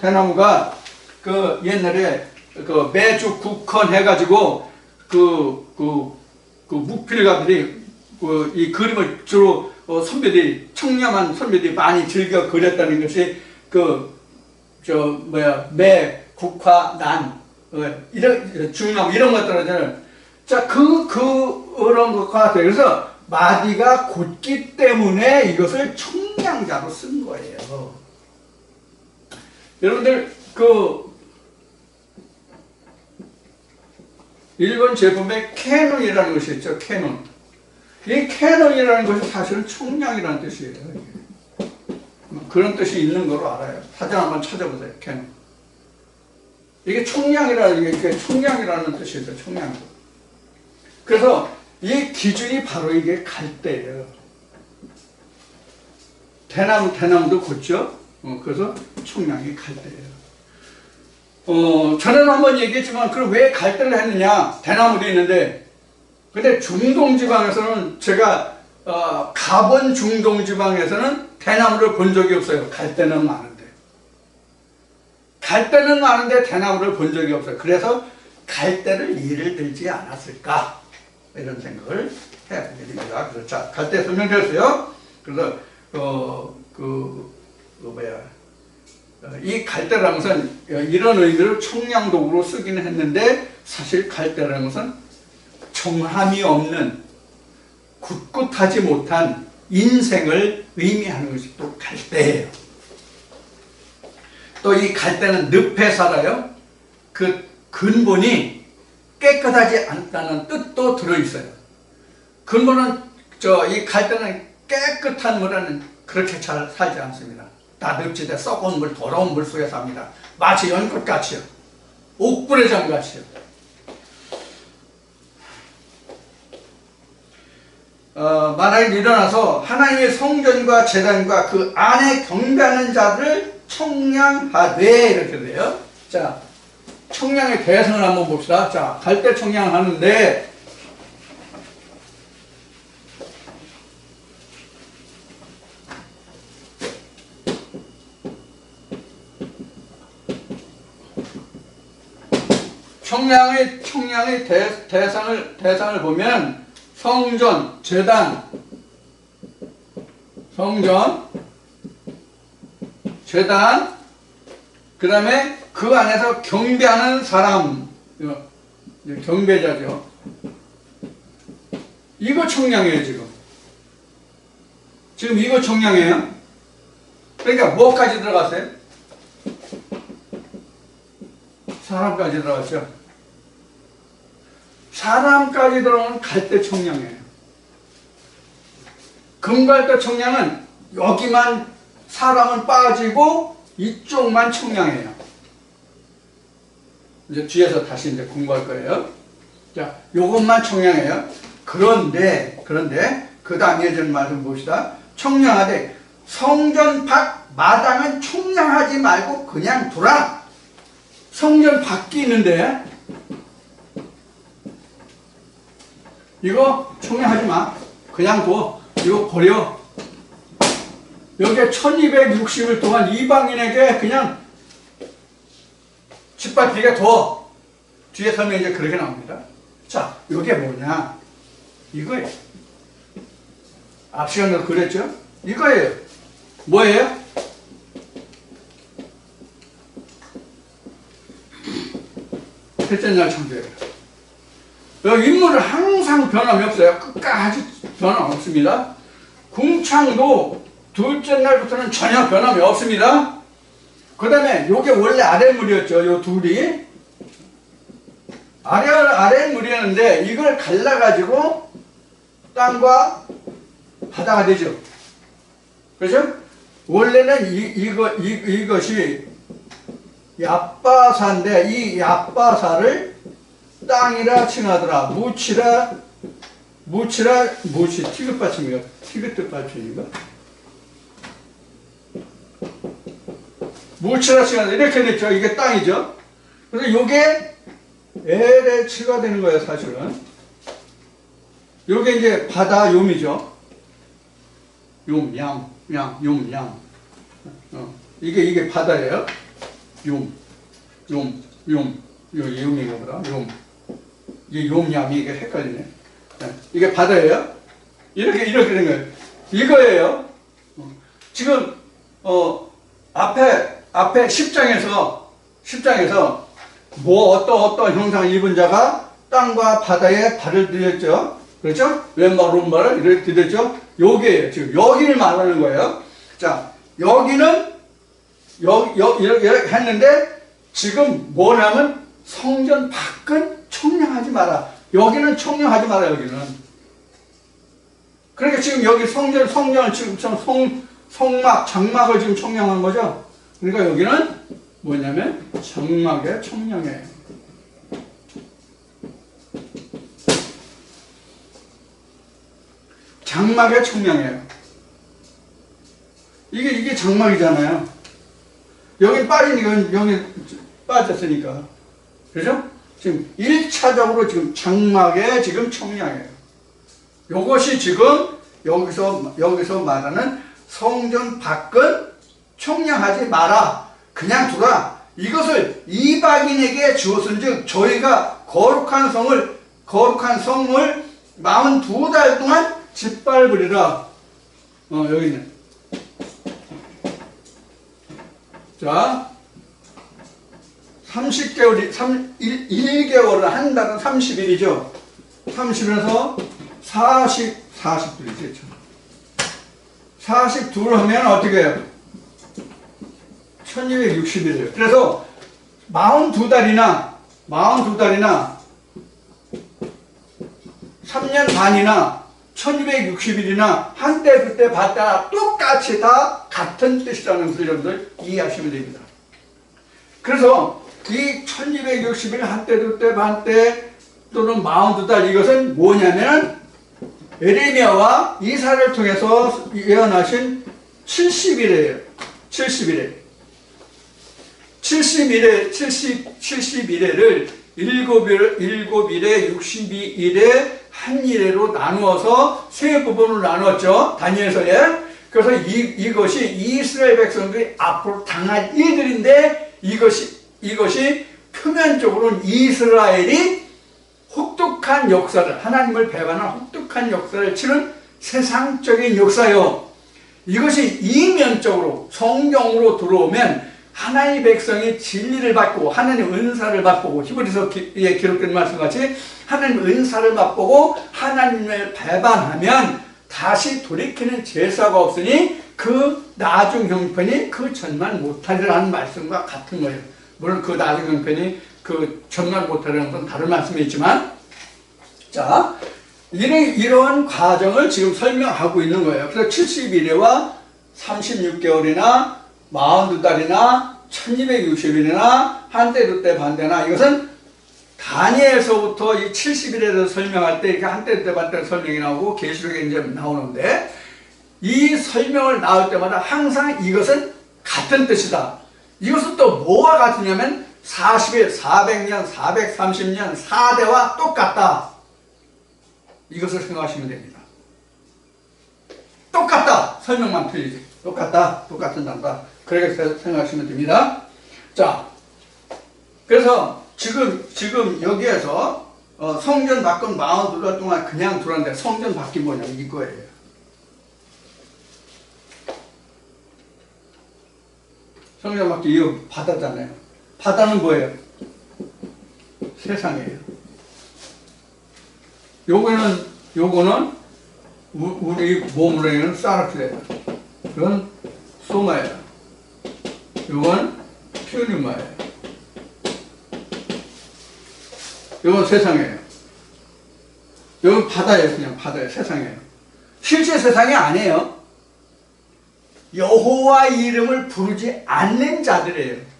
Speaker 1: 대나무가 그 옛날에 그 매주 국헌 해가지고 그 묵필가들이 이 그림을 주로 청렴한 선배들이 많이 즐겨 그렸다는 것이 매, 국화, 난 이런 중나무 이런 것들은 자 그런 것과 같아요. 그래서 마디가 곧기 때문에 이것을 청량자로 쓴 거예요. 여러분들 일본 제품에 캐논이라는 것이 있죠. 캐논. 이 캐논이라는 것이 사실은 청량이라는 뜻이에요. 그런 뜻이 있는 걸로 알아요. 사전 한번 찾아보세요. 캐논. 이게 청량이라는 뜻이죠. 청량. 그래서 이 기준이 바로 이게 갈대예요. 대나무도 곧죠. 그래서 청량이 갈대예요. 전에도 한번 얘기했지만 그럼 왜 갈대를 했느냐? 대나무도 있는데 근데 중동지방에서는 제가 가본 중동지방에서는 대나무를 본 적이 없어요. 갈대는 많은데 대나무를 본 적이 없어요. 그래서 갈대를 예를 들지 않았을까 이런 생각을 해보게 됩니다. 그래서 자 갈대 설명드렸어요. 그래서 이 갈대라는 것은 이런 의미로 청량독으로 쓰기는 했는데 사실 갈대라는 것은 정함이 없는 굳굳하지 못한 인생을 의미하는 것이 또 갈대예요. 또 이 갈대는 늪에 살아요. 그 근본이 깨끗하지 않다는 뜻도 들어있어요. 근본은 이 갈대는 깨끗한 물에는 그렇게 잘 살지 않습니다. 다 늪지대 썩은 물, 더러운 물 속에 삽니다. 마치 연꽃같이요. 옥불의 장같이요. 만약에 일어나서 하나님의 성전과 제단과 그 안에 경배하는 자를 청량하되 이렇게 돼요. 자, 청량의 대상을 한번 봅시다. 자, 갈대 청량을 하는데 청량의 대상을 보면 성전, 제단, 그 다음에 그 안에서 경배하는 사람, 경배자죠. 이거 청량이에요, 지금. 지금 이거 청량이에요. 그러니까 뭐까지 들어갔어요? 사람까지 들어갔죠. 사람까지 들어오는 갈대 청량이에요. 금갈대 청량은 여기만 사람은 빠지고 이쪽만 청량해요. 이제 뒤에서 다시 이제 공부할 거예요. 자, 요것만 청량해요. 그런데 그 다음에 좀 말씀 봅시다. 청량하되 성전 밖 마당은 청량하지 말고 그냥 두라. 성전 밖이 있는데 이거 청량하지 마. 그냥 둬. 이거 버려. 여기에 1260일 동안 이방인에게 그냥 짓밟히게 둬. 뒤에 설명이 이제 그렇게 나옵니다. 자, 이게 뭐냐? 이거예요. 앞 시간에 그랬죠? 이거예요. 뭐예요? 셋째 날 창조예요. 여기 인물은 항상 변함이 없어요. 끝까지 변함 없습니다. 궁창도 둘째 날부터는 전혀 변함이 없습니다. 그 다음에 요게 원래 아랫물이었죠. 요 둘이. 아랫물이었는데 이걸 갈라가지고 땅과 바다가 되죠. 그렇죠? 원래는 이것이 얍바사인데 이 얍바사를 땅이라 칭하더라. 무치 티귿받침인가? 티귿받침인가? 무치라 칭하더라. 이렇게 됐죠. 이게 땅이죠. 그래서 요게 LH가 되는 거예요, 사실은. 요게 이제 바다 욤이죠. 욤. 이게 바다예요. 욤. 여기 욤인가 보다. 욤. 이게 욤, 이게 헷갈리네. 이게 바다예요. 이렇게 된 거예요. 이거예요. 지금, 앞에 10장에서 어떤 형상 입은 자가 땅과 바다에 발을 들였죠. 그렇죠? 왼발, 오른발을 이렇게 들였죠. 요게예요. 지금 여기를 말하는 거예요. 자, 여기는, 이렇게 했는데, 지금 뭐냐면, 성전 밖은 청량하지 마라. 여기는 청량하지 마라, 여기는. 그러니까 지금 여기 성전을 지금 성막, 장막을 지금 청량한 거죠. 그러니까 여기는 뭐냐면, 장막의 청량이에요. 장막의 청량이에요. 이게 장막이잖아요. 여기 빠지니까, 여기 빠졌으니까. 그죠? 지금 1차적으로 지금 장막의 지금 청량이에요. 요것이 지금 여기서 말하는 성전 밖은 청량하지 마라. 그냥 두라. 이것을 이방인에게 주었은즉 저희가 거룩한 성을 42달 동안 짓밟으리라. 여기 있네. 자, 30개월이, 1개월은 한 달은 30일이죠. 30일에서 40둘이죠. 42를 하면 어떻게 해요? 1260일이에요. 그래서 42달이나 3년 반이나 1260일이나 한때 그때 봤다 똑같이 다 같은 뜻이라는 것을 여러분들 이해하시면 됩니다. 그래서 이 1260일 한때 두때 반때 또는 42달 이것은 뭐냐면 에레미야와 이사를 통해서 예언하신 70일이에요. 70일에 71회를 7일에 62일에 한 일회로 나누어서 세 부분으로 나누었죠. 다니엘서에. 그래서 이것이 이스라엘 백성들이 앞으로 당할 일들인데 이것이 표면적으로는 이스라엘이 혹독한 역사를, 하나님을 배반한 혹독한 역사를 치른 세상적인 역사요. 이것이 이면적으로 성경으로 들어오면 하나님의 백성이 진리를 받고 하나님 은사를 맛보고 히브리서에 기록된 말씀같이 하나님 은사를 맛보고 하나님을 배반하면 다시 돌이키는 제사가 없으니 그 나중 형편이 그 전만 못하리라는 말씀과 같은 거예요. 물론 그 나중 형편이 그 전만 못하리라는 건 다른 말씀이지만, 자, 이러한 과정을 지금 설명하고 있는 거예요. 그래서 71회와 36개월이나 42달이나 1260일이나 한때 두때 반때나 이것은 다니엘서부터 이 70일에 설명할 때 이렇게 한때 두때 반때 설명이 나오고 계시록에 이제 나오는데, 이 설명을 나올 때마다 항상 이것은 같은 뜻이다. 이것은 또 뭐와 같으냐면 40일, 400년, 430년 4대와 똑같다. 이것을 생각하시면 됩니다. 똑같다. 설명만 틀리지. 똑같다. 똑같은 단다. 그렇게 생각하시면 됩니다. 자, 그래서 지금 여기에서 성전 밖은 42달 동안 그냥 들어왔는데 성전 밖이 뭐냐면 이거예요. 성전 밖이 이거 바다잖아요. 바다는 뭐예요? 세상이에요. 요거는 우리 몸으로 있는 사르트예요. 이건 소마예요. 이건 퓨리마예요. 이건 세상이에요. 이건 바다예요. 그냥 바다예요. 세상이에요. 실제 세상이 아니에요. 여호와 이름을 부르지 않는 자들이에요.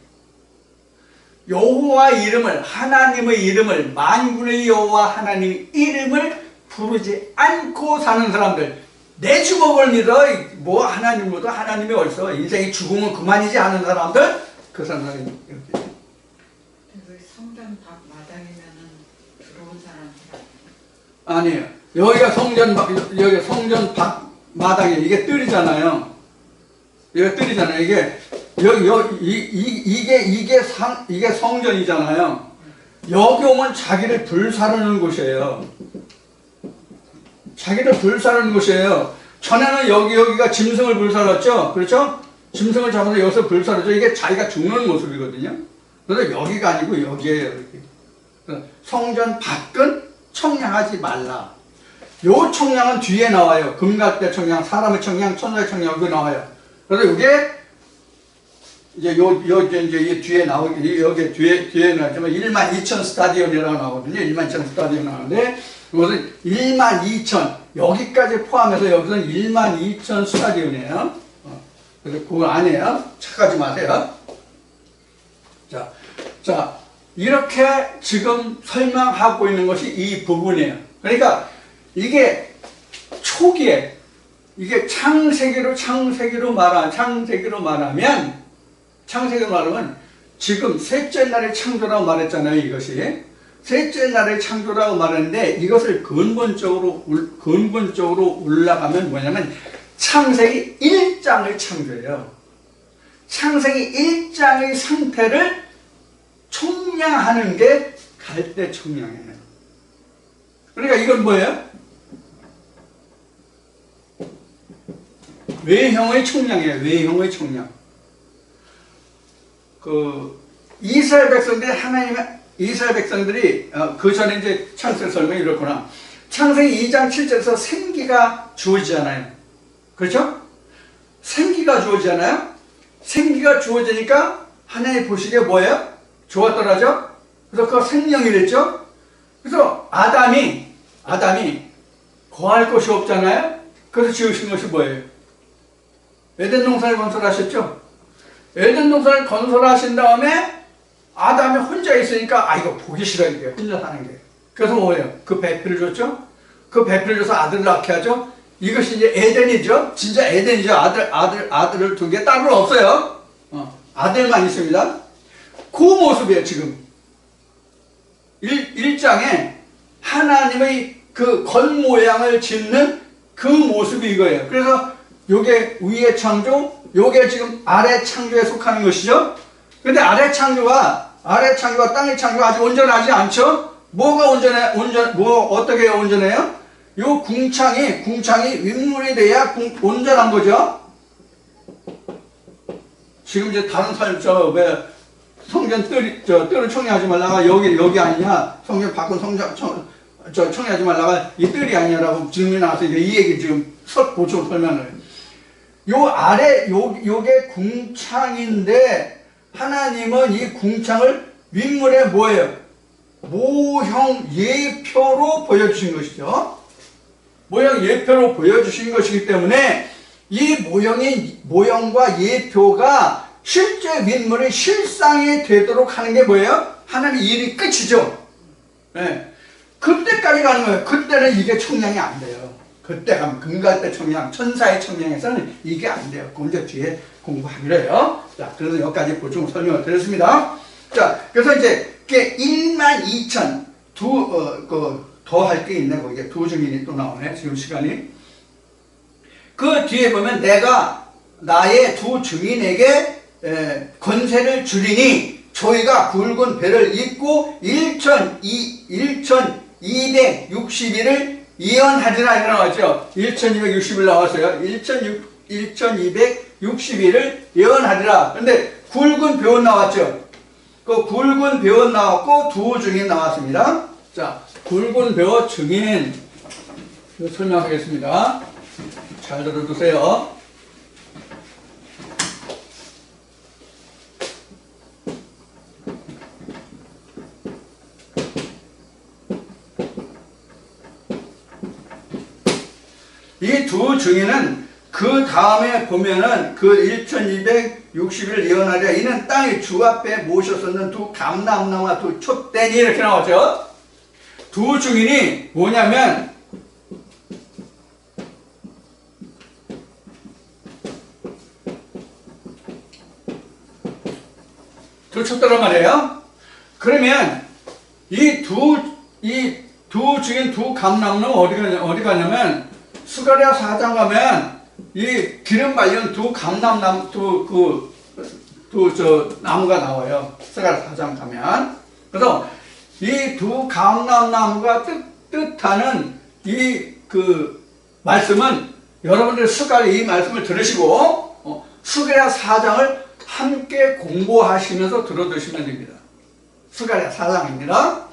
Speaker 1: 여호와 이름을, 하나님의 이름을, 만군의 여호와 하나님의 이름을 부르지 않고 사는 사람들, 내 주먹을 믿어 뭐 하나님 믿어 하나님이 어디서 인생이 죽으면 그만이지 않은 사람들, 그 사람들이 여기.
Speaker 2: 그 성전 밖 마당이면은 들어온 사람들
Speaker 1: 아니에요. 여기가 성전 밖 마당에 이게 뜰이잖아요. 이게 뜰이잖아요. 이게 성전이잖아요. 여기 오면 자기를 불사르는 곳이에요. 자기를 불사르는 곳이에요. 전에는 여기가 짐승을 불사랐죠? 그렇죠? 짐승을 잡아서 여기서 불사르죠. 이게 자기가 죽는 모습이거든요. 그래서 여기가 아니고 여기에요. 여기. 성전 밖은 청량하지 말라. 요 청량은 뒤에 나와요. 금갈대 청량, 사람의 청량, 천사의 청량 여기 나와요. 그래서 이게 이제 이제 뒤에 여기 뒤에 나왔지만 12,000 스타디온이라고 나오거든요. 12,000 스타디온 나오는데 이것은 12,000 여기까지 포함해서 여기서는 12,000 스타디온이에요. 그래서 그거 아니에요. 착각하지 마세요. 자, 이렇게 지금 설명하고 있는 것이 이 부분이에요. 그러니까 이게 초기에 이게 창세기로 말하면 지금 셋째 날의 창조라고 말했잖아요. 이것이 셋째 날의 창조라고 말했는데 이것을 근본적으로 올라가면 뭐냐면 창세기 1장의 창조예요. 창세기 1장의 상태를 총량하는 게 갈대 총량이에요. 그러니까 이건 뭐예요? 외형의 총량이에요. 외형의 총량. 이스라엘 백성들이 그 전에 이제 창세기 설명이 이렇구나. 창세기 2장 7절에서 생기가 주어지잖아요. 그렇죠? 생기가 주어지잖아요. 생기가 주어지니까 하나님 보시기에 뭐예요? 좋았더라죠? 그래서 그거 생명이랬죠? 그래서 아담이 거할 곳이 없잖아요? 그래서 지으신 것이 뭐예요? 에덴 동산을 건설하셨죠? 에덴 동산을 건설하신 다음에 아담이 혼자 있으니까 아 이거 보기 싫어 이게 혼자 사는 게. 그래서 뭐예요? 그 배필을 줬죠. 그 배필을 줘서 아들을 낳게 하죠. 이것이 이제 에덴이죠. 진짜 에덴이죠. 아들을 둔 게 따로 없어요. 아들만 있습니다. 그 모습이에요 지금. 1장에 하나님의 그 겉모양을 짓는 그 모습이 이거예요. 그래서 요게 위의 창조, 요게 지금 아래 창조에 속하는 것이죠. 근데 아래 창조와 땅의 창조가 아직 온전하지 않죠? 뭐가 어떻게 온전해요? 요 궁창이 윗물이 돼야 온전한 거죠. 지금 이제 다른 성전 뜰을 청리하지 말라가 여기 아니냐? 성전 바꾼 청리하지 말라가 이 뜰이 아니냐라고 질문이 나와서 이 얘기 지금 보충 설명을. 요 아래 요게 궁창인데 하나님은 이 궁창을 윗물에 뭐예요? 모형 예표로 보여주신 것이죠. 모형 예표로 보여주신 것이기 때문에 이 모형과 예표가 실제 윗물의 실상이 되도록 하는 게 뭐예요? 하나님의 일이 끝이죠. 네. 그때까지 가는 거예요. 그때는 이게 청량이 안 돼요. 그때 가면 금갈대 청량, 천사의 청량에서는 이게 안 돼요. 그건 이제 뒤에 공부하기로 해요. 자, 그래서 여기까지 보충 설명을 드렸습니다. 자, 그래서 이제 12,000 더 할 게 있네. 거기에 두 증인이 또 나오네. 지금 시간이. 그 뒤에 보면 내가 나의 두 증인에게 권세를 주리니 저희가 굵은 배를 입고 1260일을 예언하리라 이렇게 나왔죠. 1260일 나왔어요. 1260일을 예언하리라. 근데 굵은 배원 나왔죠. 그 굵은 배원 나왔고 두 증인 나왔습니다. 자, 굵은 배원 증인 설명하겠습니다. 잘 들어두세요. 이 두 증인은 그 다음에 보면은 그 1260일 예언하랴 이는 땅의 주 앞에 모셨었는 두 감람나무와 두 촛대니 이렇게 나오죠. 두 증인이 뭐냐면 두 촛대란 말이에요. 그러면 이 두 증인 두 감람나무 어디 가냐면 스가랴 4장 가면 이 기름 발린 두 감람나무 나무가 나와요. 스가랴 4장 가면. 그래서 이 두 감람나무가 뜻하는 그 말씀은 여러분들 스가랴 이 말씀을 들으시고 스가랴 4장을 함께 공부하시면서 들어두시면 됩니다. 스가랴 4장입니다.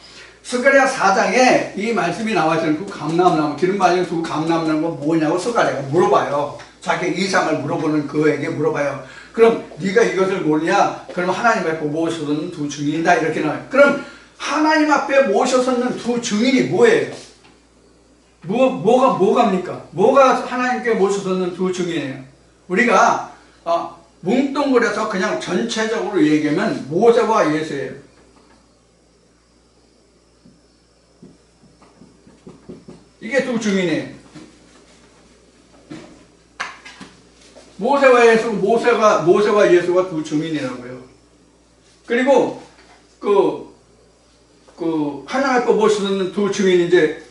Speaker 1: 스가랴 4장에 이 말씀이 나와있는 두 감람나무, 기름 발린 두 감람나무가 뭐냐고 스가랴가 물어봐요. 자기 이상을 물어보는 그에게 물어봐요. 그럼 네가 이것을 모르냐? 그럼 하나님 앞에 모셔서는 두 증인이다 이렇게 나와요. 그럼 하나님 앞에 모셔서는 두 증인이 뭐예요? 뭐갑니까? 뭐가 하나님께 모셔서는 두 증인이에요? 우리가 뭉뚱그려서 그냥 전체적으로 얘기하면 모세와 예수예요. 이게 두 증인이에요. 모세와 예수가 두 증인이라고요. 그리고 하나님 앞에 모시는 두 증인이 이제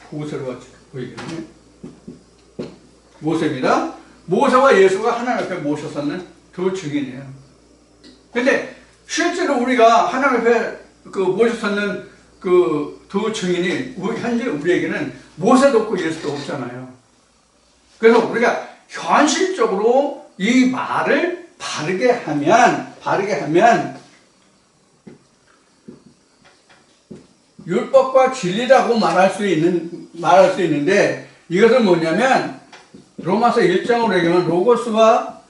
Speaker 1: 모세로 보이겠네. 모세입니다. 모세와 예수가 하나님 앞에 모셔서는 두 증인이에요. 근데 실제로 우리가 하나님 앞에 모셔서는 두 증인이 현재 우리에게는 모세도 없고 예수도 없잖아요. 그래서 우리가 현실적으로 이 말을 바르게 하면 율법과 진리라고 말할 수 있는데 이것은 뭐냐면 로마서 1장으로 얘기하면 로고스와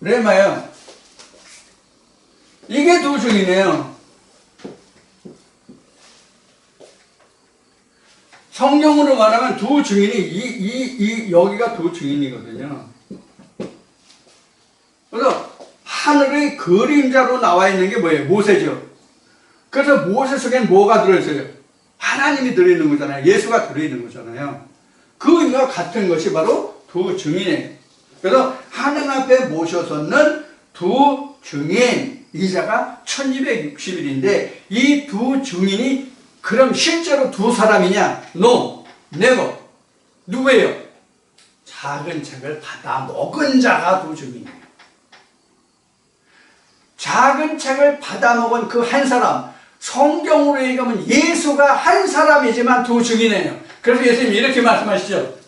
Speaker 1: 레마예요. 이게 두 증인이에요. 성경으로 말하면 두 증인이 여기가 두 증인이거든요. 그래서 하늘의 그림자로 나와 있는 게 뭐예요? 모세죠. 그래서 모세 속에는 뭐가 들어있어요? 하나님이 들어있는 거잖아요. 예수가 들어있는 거잖아요. 그 의미와 같은 것이 바로 두 증인이에요. 그래서 하나님 앞에 모셔서는 두 증인, 이자가 1260일인데 이 두 증인이 그럼 실제로 두 사람이냐? No, never. 누구예요? 작은 책을 받아 먹은 자가 두 증인이에요. 작은 책을 받아 먹은 그 한 사람, 성경으로 얘기하면 예수가 한 사람이지만 두 증인이에요. 그래서 예수님이 이렇게 말씀하시죠.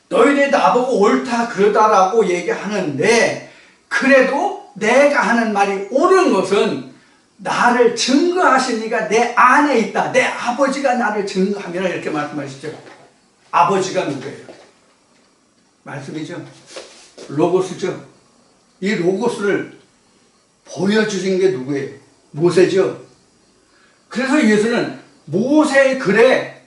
Speaker 1: 너희들이 나보고 옳다 그러다라고 얘기하는데 그래도 내가 하는 말이 옳은 것은 나를 증거하시니까 내 안에 있다. 내 아버지가 나를 증거하미라 이렇게 말씀하시죠. 아버지가 누구예요? 말씀이죠. 로고스죠. 이 로고스를 보여주신 게 누구예요? 모세죠. 그래서 예수는 모세의 글에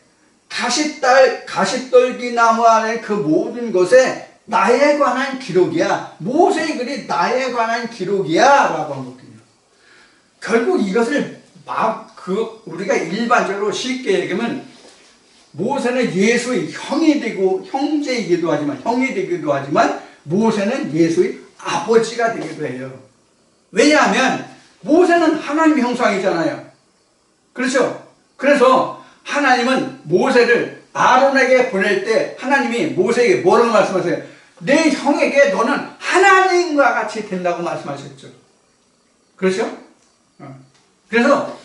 Speaker 1: 가시떨기 나무 안에 그 모든 것에 나에 관한 기록이야. 모세의 글이 나에 관한 기록이야 라고 한 거거든요. 결국 이것을 우리가 일반적으로 쉽게 얘기하면 모세는 예수의 형이 되고 형제이기도 하지만 형이 되기도 하지만 모세는 예수의 아버지가 되기도 해요. 왜냐하면 모세는 하나님의 형상이잖아요. 그렇죠? 그래서 하나님은 모세를 아론에게 보낼 때 하나님이 모세에게 뭐라고 말씀하세요? 내 형에게 너는 하나님과 같이 된다고 말씀하셨죠. 그렇죠? 그래서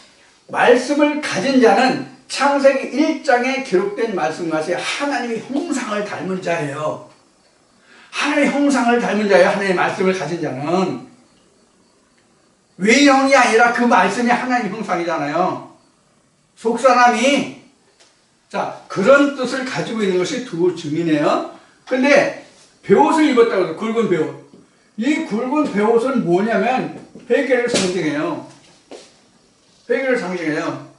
Speaker 1: 말씀을 가진 자는 창세기 1장에 기록된 말씀같이 하나님의 형상을 닮은 자예요. 하나님의 형상을 닮은 자예요. 하나님의 말씀을 가진 자는. 외형이 아니라 그 말씀이 하나님의 형상이잖아요. 속사람이 자 그런 뜻을 가지고 있는 것이 두 증이네요. 근데 베옷을 입었다고 해서 굵은 베옷. 이 굵은 베옷은 뭐냐면 회개를 상징해요. 회개를 상징해요.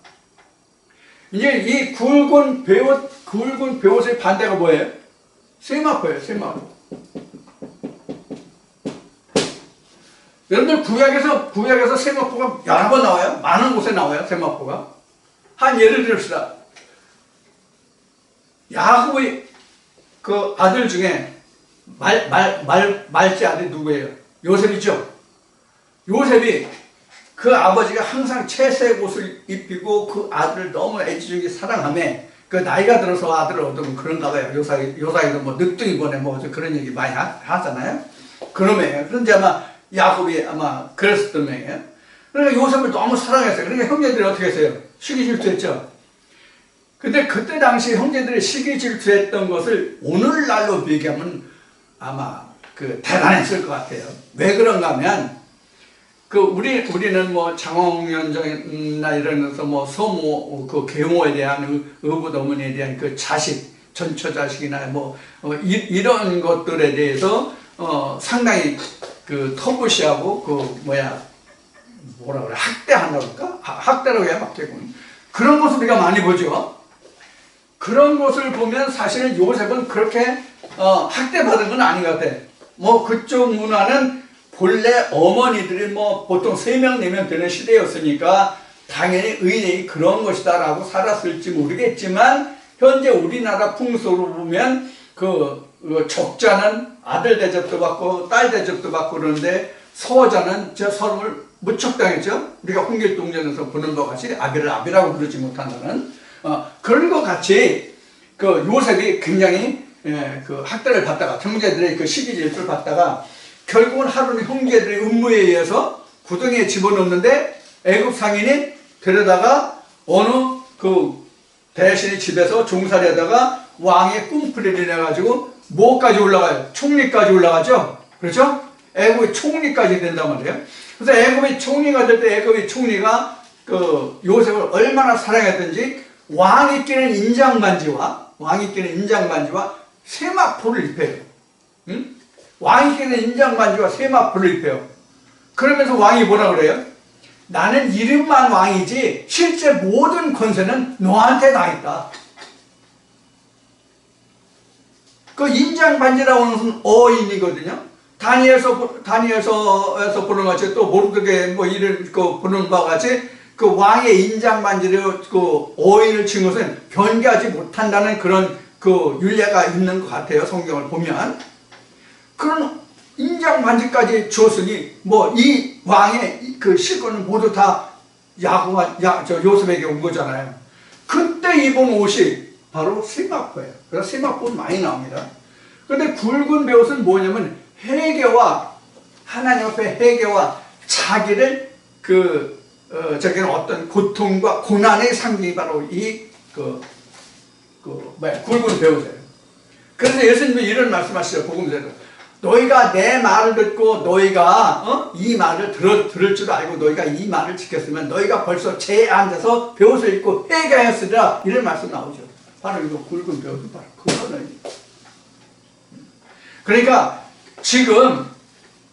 Speaker 1: 이제 이 굵은 베옷의 반대가 뭐예요? 세마포예요. 세마포. 여러분들 구약에서 세마포가 여러 번 나와요. 많은 곳에 나와요. 세마포가. 한 예를 들읍시다. 야곱의 그 아들 중에 말째 아들이 누구예요? 요셉이죠. 요셉이 그 아버지가 항상 채색 옷을 입히고 그 아들을 너무 애지중지 사랑하며 그 나이가 들어서 아들을 얻으면 그런가 봐요. 요사이도 뭐 늑둥이 보내 뭐 그런 얘기 많이 하잖아요. 그놈이에요. 그런데 아마 야곱이 아마 그랬었던 명이에요. 그러니까 요셉을 너무 사랑했어요. 그러니까 형제들이 어떻게 했어요? 시기 질투했죠. 근데 그때 당시 형제들이 시기 질투했던 것을 오늘날로 비교하면 아마 그 대단했을 것 같아요. 왜 그런가 하면 그 우리는 뭐 장홍연정이나 이런 데서 뭐 서모 그 계모에 대한 의붓어머니에 대한 그 자식 전처 자식이나 뭐 이런 것들에 대해서 상당히 그 터부시하고 그 뭐라 그래 학대한다고 할까? 학대라고 해야 맞겠군. 그런 것을 우리가 많이 보죠. 그런 것을 보면 사실은 요셉은 그렇게 학대받은 건 아닌 것 같아. 뭐 그쪽 문화는 본래 어머니들이 뭐 보통 3명, 4명 되는 시대였으니까 당연히 의인이 그런 것이다 라고 살았을지 모르겠지만 현재 우리나라 풍속으로 보면 그 적자는 아들 대접도 받고 딸 대접도 받고 그러는데 서자는 저 서름을 무척 당했죠. 우리가 홍길동전에서 보는 것 같이 아비를 아비라고 부르지 못한다는 그런 것 같이 그 요셉이 굉장히 그 학대를 받다가 형제들의 그 시기 질투를 받다가 결국은 하루는 형제들의 음모에 의해서 구덩이에 집어넣는데 애굽 상인이 데려다가 어느 그 대신의 집에서 종살이하다가 왕의 꿈풀이를 내가지고 뭐까지 올라가요? 총리까지 올라가죠? 그렇죠? 애굽의 총리까지 된단 말이에요. 그래서 애굽의 총리가 될 때 애굽의 총리가 그 요셉을 얼마나 사랑했던지 왕이 끼는 인장반지와 세마포를 입혀요. 응? 왕이 끼는 인장반지와 세마포를 입혀요. 그러면서 왕이 뭐라 그래요? 나는 이름만 왕이지 실제 모든 권세는 너한테 다 있다. 그 인장반지라고 하는 것은 어인이거든요. 다니엘서에서 보는 것 같이 또 모르게 뭐 이런 그 보는 바와 같이 그 왕의 인장 반지로 그 오인을 친 것은 변개하지 못한다는 그런 그 율례가 있는 것 같아요. 성경을 보면 그런 인장 반지까지 주었으니 뭐 이 왕의 그 실권은 모두 다 요셉에게 온 거잖아요. 그때 입은 옷이 바로 세마포예요. 그래서 세마포 많이 나옵니다. 그런데 굵은 베옷은 뭐냐면 회개와 하나님 앞에 회개와 자기를 저기는 어떤 고통과 고난의 상징이 바로 굵은 베옷이에요. 그래서 예수님이 이런 말씀하시죠. 복음서에서 너희가 내 말을 듣고 너희가 이 말을 들을 줄 알고 너희가 이 말을 지켰으면 너희가 벌써 제에 앉아서 베옷을 입고 회개하였으리라 이런 말씀 나오죠. 바로 이거 굵은 베옷은 바로 그거는. 그러니까 지금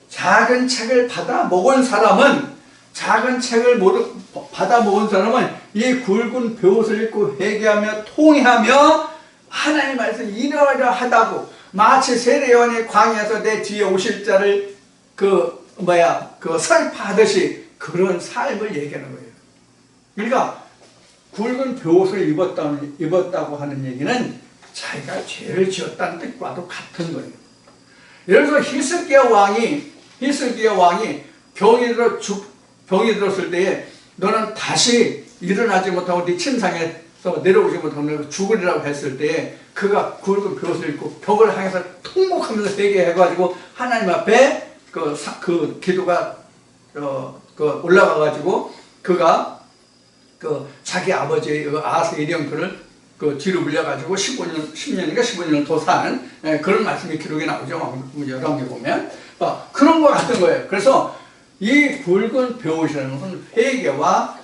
Speaker 1: 작은 책을 받아 먹은 사람은 이 굵은 베옷을 입고 회개하며 통회하며 하나님 말씀 이러이러하다고 마치 세례요한이 광야에서 내 뒤에 오실 자를 설파하듯이 그런 삶을 얘기하는 거예요. 그러니까 굵은 베옷을 입었다고 하는 얘기는 자기가 죄를 지었다는 뜻과도 같은 거예요. 예를 들어 히스기야 왕이 병이 들었을 때에 너는 다시 일어나지 못하고 네 침상에서 내려오지 못하고 죽으리라고 했을 때에 그가 굵은 베옷을 입고 벽을 향해서 통곡하면서 회개해가지고 하나님 앞에 그 기도가 올라가가지고 그가 자기 아버지 아하스의 일형표를 뒤로 물려가지고 10년인가 15년을 더 사는 그런 말씀이 기록이 나오죠. 열왕기 보면 그런 것 같은 거예요. 그래서 이 굵은 베옷이라는 것은 회개와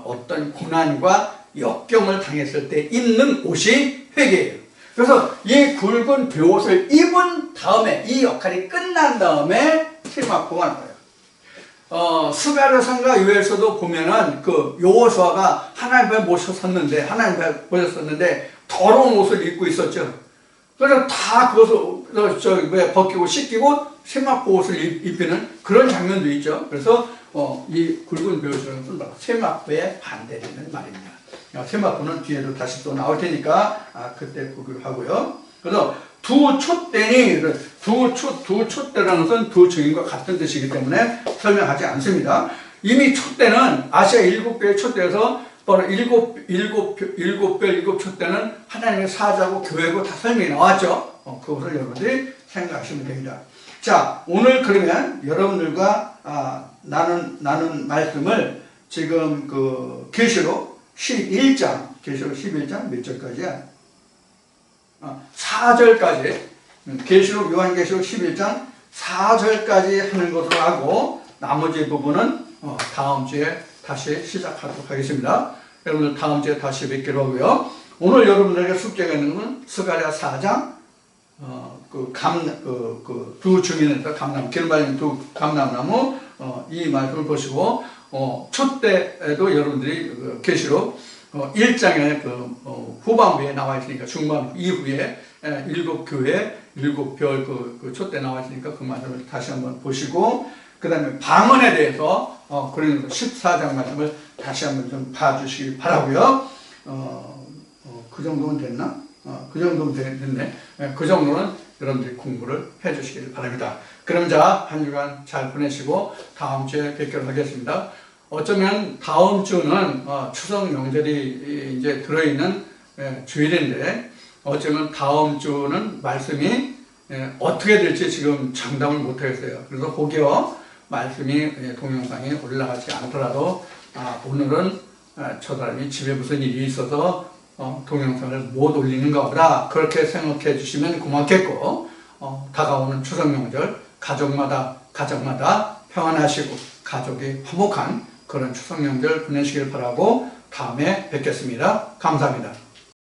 Speaker 1: 어떤 고난과 역경을 당했을 때 입는 옷이 회개예요. 그래서 이 굵은 베옷을 입은 다음에 이 역할이 끝난 다음에 세마포가 나와요. 스가랴서인가 요엘서도 보면은 여호수아가 하나님 앞에 모셨었는데 더러운 옷을 입고 있었죠. 그래서 다 그것을 벗기고 씻기고 세마포 옷을 입히는 그런 장면도 있죠. 그래서 이 굵은 베옷이라는 것은 세마포의 반대되는 말입니다. 세마포는 뒤에도 다시 또 나올 테니까 그때 구경을 하고요. 그래서 두 촛대라는 것은 두 증인과 같은 뜻이기 때문에 설명하지 않습니다. 이미 촛대는 아시아 7개의 촛대에서 바로 일곱 촛대는 하나님의 사자고 교회고 다 설명이 나왔죠. 그것을 여러분들이 생각하시면 됩니다. 자, 오늘 그러면 여러분들과 나눈 말씀을 지금 계시록 11장 몇 절까지야? 4절까지 요한계시록 11장 4절까지 하는 것으로 하고 나머지 부분은 다음 주에 다시 시작하도록 하겠습니다. 여러분들 다음 주에 다시 뵙기로 하고요. 오늘 여러분들에게 숙제가 있는 것은 스가랴 4장 두 증인에서 기름 발린 두 감람나무 이 말씀을 보시고 촛대에도 여러분들이 계시록 1장에 후반부에 나와 있으니까 중반 이후에 7교회 7별 촛대 나와 있으니까 그 말씀을 다시 한번 보시고 그 다음에 방언에 대해서 그러니까 14장 말씀을 다시 한번 좀 봐주시기 바라고요. 그 정도는 됐나? 그 정도면 됐네. 그 정도는 여러분들이 공부를 해주시길 바랍니다. 그럼 한 주간 잘 보내시고 다음 주에 뵙도록 하겠습니다. 어쩌면 다음 주는 추석 명절이 이제 들어있는 주일인데 어쩌면 다음 주는 말씀이 어떻게 될지 지금 장담을 못하겠어요. 그래서 혹여 말씀이 동영상에 올라가지 않더라도 오늘은 저 사람이 집에 무슨 일이 있어서 동영상을 못 올리는가 보다 그렇게 생각해 주시면 고맙겠고 다가오는 추석 명절 가정마다 평안하시고 가족이 화목한 그런 추석 명절 보내시길 바라고 다음에 뵙겠습니다. 감사합니다.